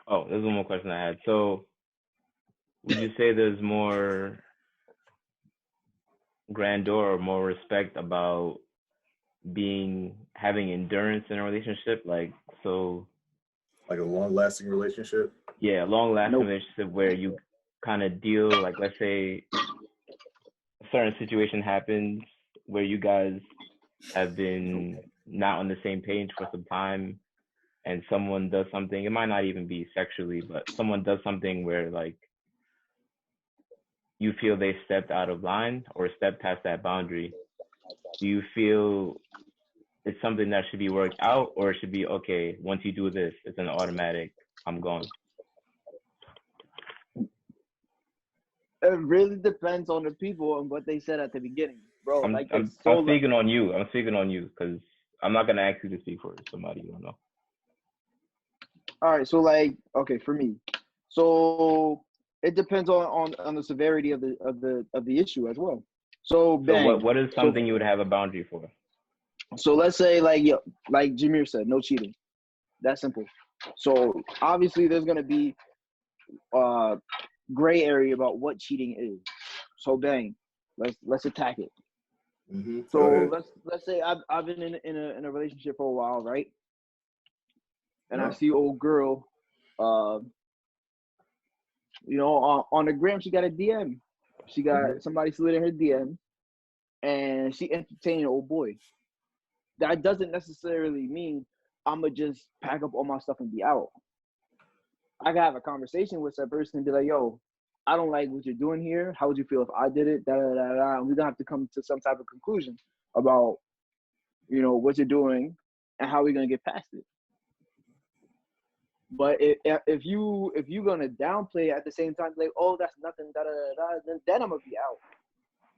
Oh, there's one more question I had. So, would you say there's more grandeur or more respect about having endurance in a relationship? Like, so. Like a long-lasting relationship. Yeah, a long-lasting Nope. relationship where you kind of deal, like, let's say a certain situation happens where you guys have been not on the same page for some time, and someone does something. It might not even be sexually, but someone does something where like you feel they stepped out of line or stepped past that boundary. Do you feel it's something that should be worked out, or it should be okay, once you do this, it's an automatic, I'm gone? It really depends on the people and what they said at the beginning, bro. I'm Like I'm it's I'm so. speaking on you. I'm speaking on you because I'm not gonna ask you to speak for somebody you don't know. All right, so like, okay, for me, so it depends on the severity of the issue as well. So So bang. what is So something you would have a boundary for? so let's say like Jameer said, no cheating. That's simple. So obviously there's gonna be gray area about what cheating is. So bang, let's attack it. Mm-hmm. Go So ahead. let's say I've been in a relationship for a while, right? And I Yeah. see old girl, uh, on the gram, she got a DM. She got somebody slid in her DM, and she entertained an old boy. That doesn't necessarily mean I'ma just pack up all my stuff and be out. I can have a conversation with that person and be like, "Yo, I don't like what you're doing here. How would you feel if I did it?" Da da da da. And we're gonna have to come to some type of conclusion about what you're doing and how we're gonna get past it. But if you're gonna downplay at the same time, like, oh, that's nothing, da da da, then I'm gonna be out,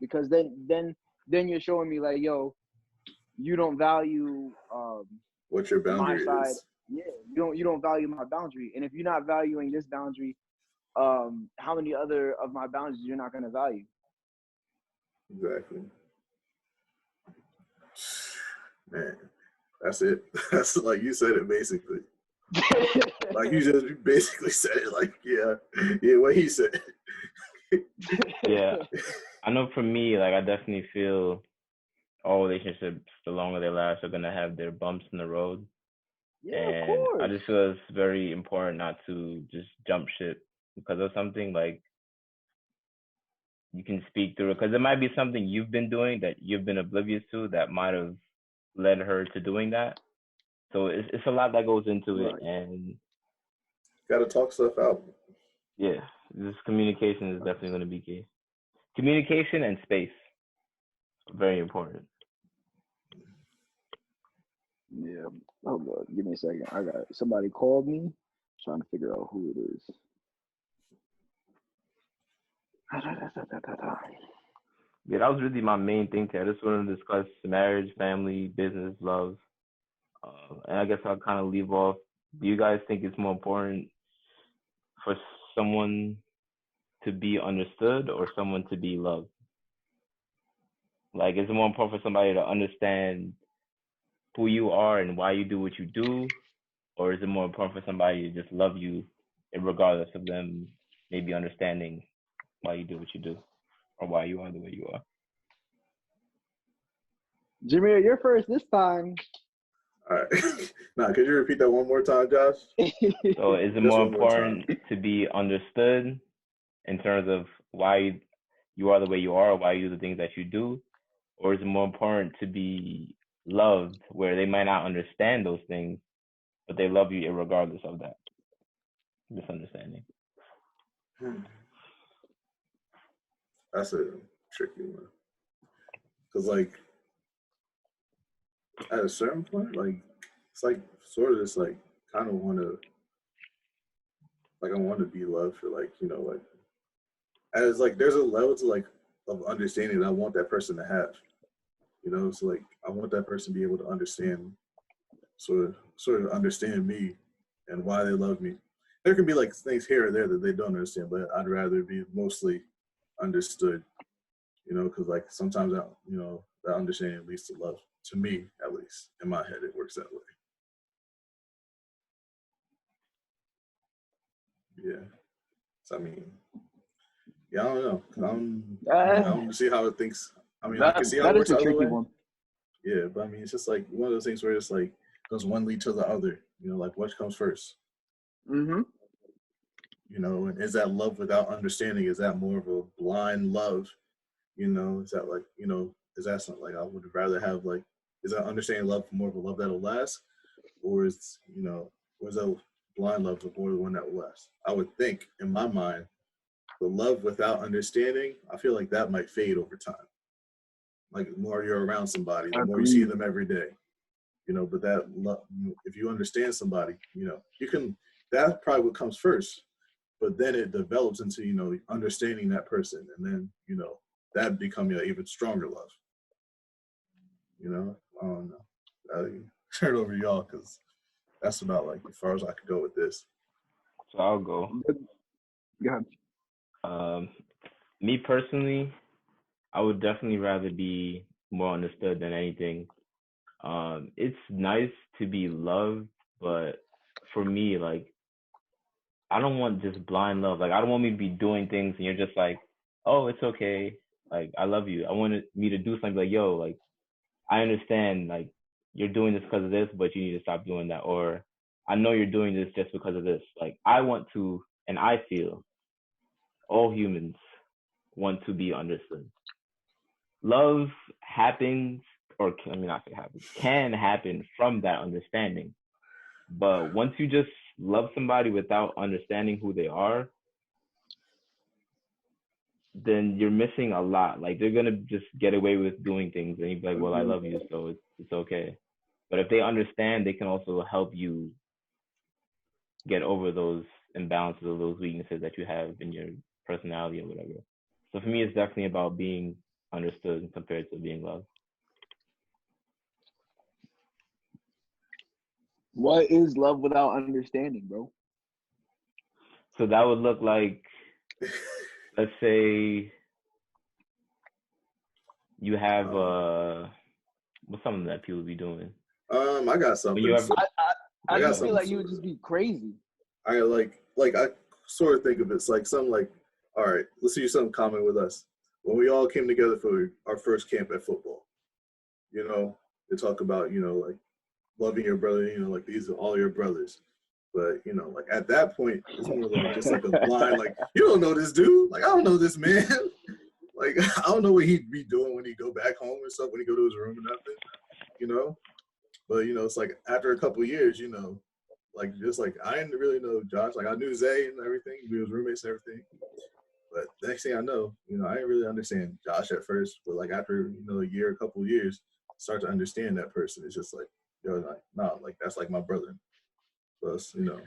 because then you're showing me like, yo, you don't value What your my boundary side. is. Yeah, you don't value my boundary, and if you're not valuing this boundary, how many other of my boundaries you're not gonna value? Exactly. Man, that's it. That's like you said it basically. Like you just basically said it. Like yeah, what he said. Yeah, I know for me, like I definitely feel all relationships, the longer they last, are gonna have their bumps in the road, Yeah, of and I course. just feel it's very important not to just jump ship because of something. Like you can speak through it because it might be something you've been doing that you've been oblivious to that might have led her to doing that. So it's a lot that goes into it, Right. and Got to talk stuff out. yeah, this communication is definitely going to be key. Communication and space, very important. Yeah. Hold on. Give me a second. I got somebody called me. Trying to figure out who it is. Yeah, that was really my main thing today. I just wanted to discuss marriage, family, business, love. And I guess I'll kind of leave off. Do you guys think it's more important for someone to be understood or someone to be loved? Like, is it more important for somebody to understand who you are and why you do what you do, or is it more important for somebody to just love you, regardless of them maybe understanding why you do what you do or why you are the way you are? Jameer, you're first this time. All right. Now, could you repeat that one more time, Josh? So is it more important to be understood in terms of why you are the way you are or why you do the things that you do? Or is it more important to be loved where they might not understand those things, but they love you regardless of that misunderstanding? That's a tricky one. Because, like, at a certain point, like, it's like sort of just like kind of want to, like, I want to be loved for, like, you know, like, as like there's a level to like of understanding that I want that person to have, you know. So like I want that person to be able to understand, sort of understand me and why they love me. There can be like things here or there that they don't understand, but I'd rather be mostly understood, you know, because like sometimes that, you know, that understanding leads to love. To me, at least in my head, it works that way. Yeah. So I mean, yeah, I don't know. I don't see how it thinks. I mean, I can see how it works the other way. One. Yeah, but I mean, it's just like one of those things where it's like, does one lead to the other? You know, like what comes first? Mm-hmm. You know, and is that love without understanding? Is that more of a blind love? You know, is that like, you know, is that something like I would rather have like, is that understanding love more of a love that'll last? Or is, you know, or is that blind love more the one that will last? I would think in my mind, the love without understanding, I feel like that might fade over time. Like the more you're around somebody, the more you see them every day, you know. But that love, if you understand somebody, you know, you can. That's probably what comes first, but then it develops into, you know, understanding that person, and then, you know, that becoming an even stronger love. You know, I don't know. I turn it over to y'all because that's about like as far as I could go with this. So I'll go. Go ahead. Me personally, I would definitely rather be more understood than anything. It's nice to be loved, but for me, like, I don't want just blind love. Like, I don't want me to be doing things and you're just like, oh, it's okay. Like, I love you. I wanted me to do something like, yo, like, I understand, like, you're doing this because of this, but you need to stop doing that. Or I know you're doing this just because of this. Like, I want to, and I feel all humans want to be understood. Love happens, or let me not say happens, can happen from that understanding. But once you just love somebody without understanding who they are, then you're missing a lot. Like, they're gonna just get away with doing things, and you're like, well, I love you, so it's okay. But if they understand, they can also help you get over those imbalances or those weaknesses that you have in your personality or whatever. So for me, it's definitely about being understood compared to being loved. What is love without understanding, bro? So that would look like, let's say you have what's something that people be doing? I got something. I just feel like you would just be crazy. I I sort of think of it, it's like something like, all right, let's use something common with us. When we all came together for our first camp at football, you know, they talk about, you know, like loving your brother, you know, like these are all your brothers. But, you know, like at that point, it's more like just like a blind, like, you don't know this dude. Like, I don't know this man. Like, I don't know what he'd be doing when he go back home or stuff, when he go to his room or nothing, you know? But, you know, it's like after a couple of years, you know, like just like I didn't really know Josh. Like I knew Zay and everything. We was roommates and everything. But the next thing I know, you know, I didn't really understand Josh at first. But like after, you know, a couple of years, start to understand that person. It's just like, yo, like, no, like that's like my brother. Plus, you know.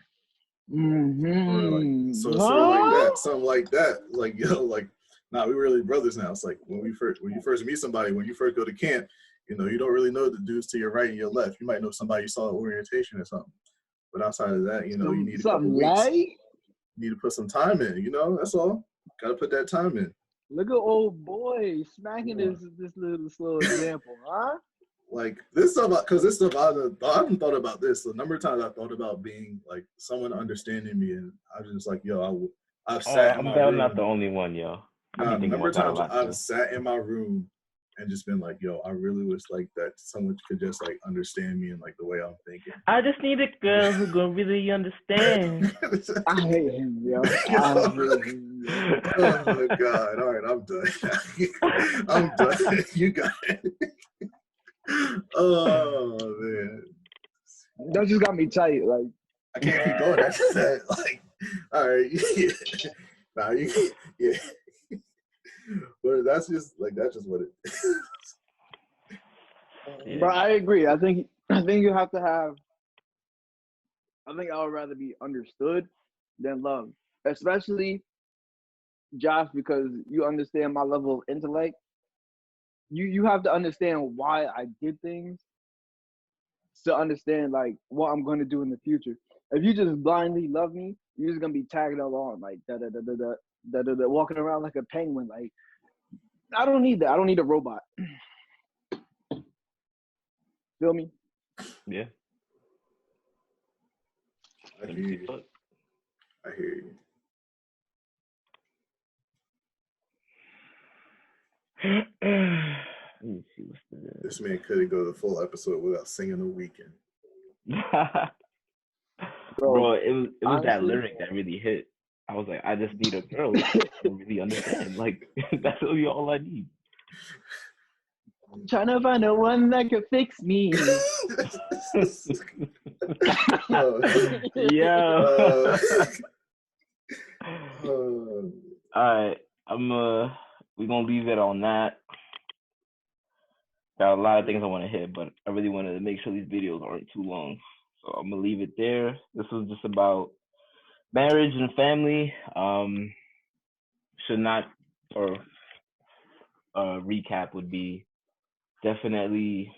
Mm-hmm. So sort of like that. Something like that. Like, yo, like, nah, we really brothers now. It's like when you first meet somebody, when you first go to camp, You know, you don't really know the dudes to your right and your left. You might know somebody you saw at orientation or something. But outside of that, you know, you need a couple weeks. You need to put some time in, you know, that's all. Gotta put that time in. Look at old boy smacking this little slow example, huh? Like this stuff, because this stuff I haven't thought about this. The number of times I thought about being like someone understanding me, and I was just like, yo, I've sat in my room. I'm not the only one, yo. Nah, the number of times I've sat in my room and just been like, yo, I really wish like that someone could just like understand me and like the way I'm thinking. I just need a girl who gonna really understand. I hate him, yo. I hate him. Oh my God. All right, I'm done. I'm done. You got it. Oh man. That just got me tight. Like I can't keep going after that. Like, all right, yeah. Nah, yeah. But that's just what it is. But I agree. I think you have to have. I think I would rather be understood than loved, especially Josh, because you understand my level of intellect. You have to understand why I did things to understand like what I'm going to do in the future. If you just blindly love me, you're just gonna be tagging along like walking around like a penguin. Like I don't need that. I don't need a robot. Feel me? Yeah. I hear you. I hear you. Let me see what's this man couldn't go the full episode without singing The Weekend. Bro, it was honestly, that lyric that really hit. I was like, I just need a girl to really understand. Like, that's really all I need. Trying to find the one that could fix me. Yeah. All right, we're gonna leave it on that. Got a lot of things I want to hit, but I really wanted to make sure these videos aren't too long. So I'm gonna leave it there. This was just about marriage and family. Should not, or recap would be definitely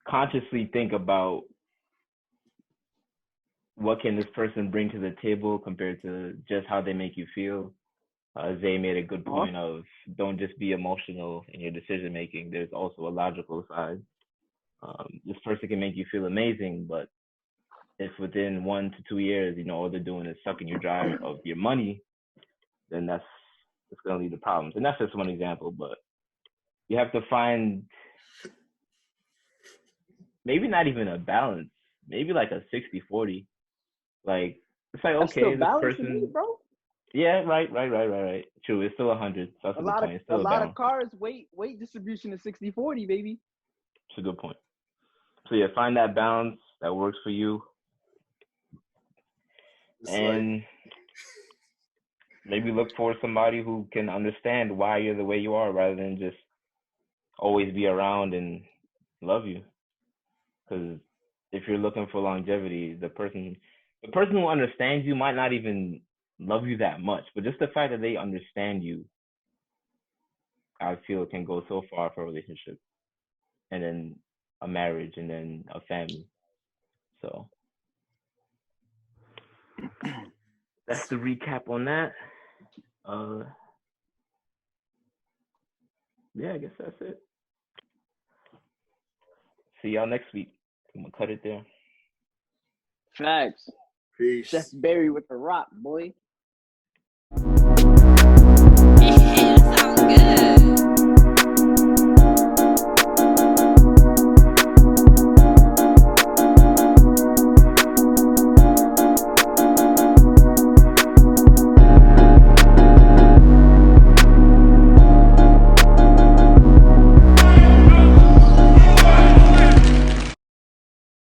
consciously think about what can this person bring to the table compared to just how they make you feel. Zay made a good point of don't just be emotional in your decision making. There's also a logical side. This person can make you feel amazing, but if within 1 to 2 years, you know, all they're doing is sucking you dry of your money, then it's going to lead to problems. And that's just one example, but you have to find maybe not even a balance, maybe like a 60-40. Like, it's like, that's okay, this person, person, me, bro. Yeah, right. True, it's still 100. So that's a lot of cars weight distribution is 60-40, baby. It's a good point. So yeah, find that balance that works for you, and maybe look for somebody who can understand why you're the way you are, rather than just always be around and love you. Because if you're looking for longevity, the person who understands you might not even love you that much, but just the fact that they understand you, I feel, can go so far for a relationship, and then a marriage, and then a family. So that's the recap on that. Yeah, I guess that's it. See y'all next week. I'm gonna cut it there. Facts. Peace. Chef Barry with the rock, boy.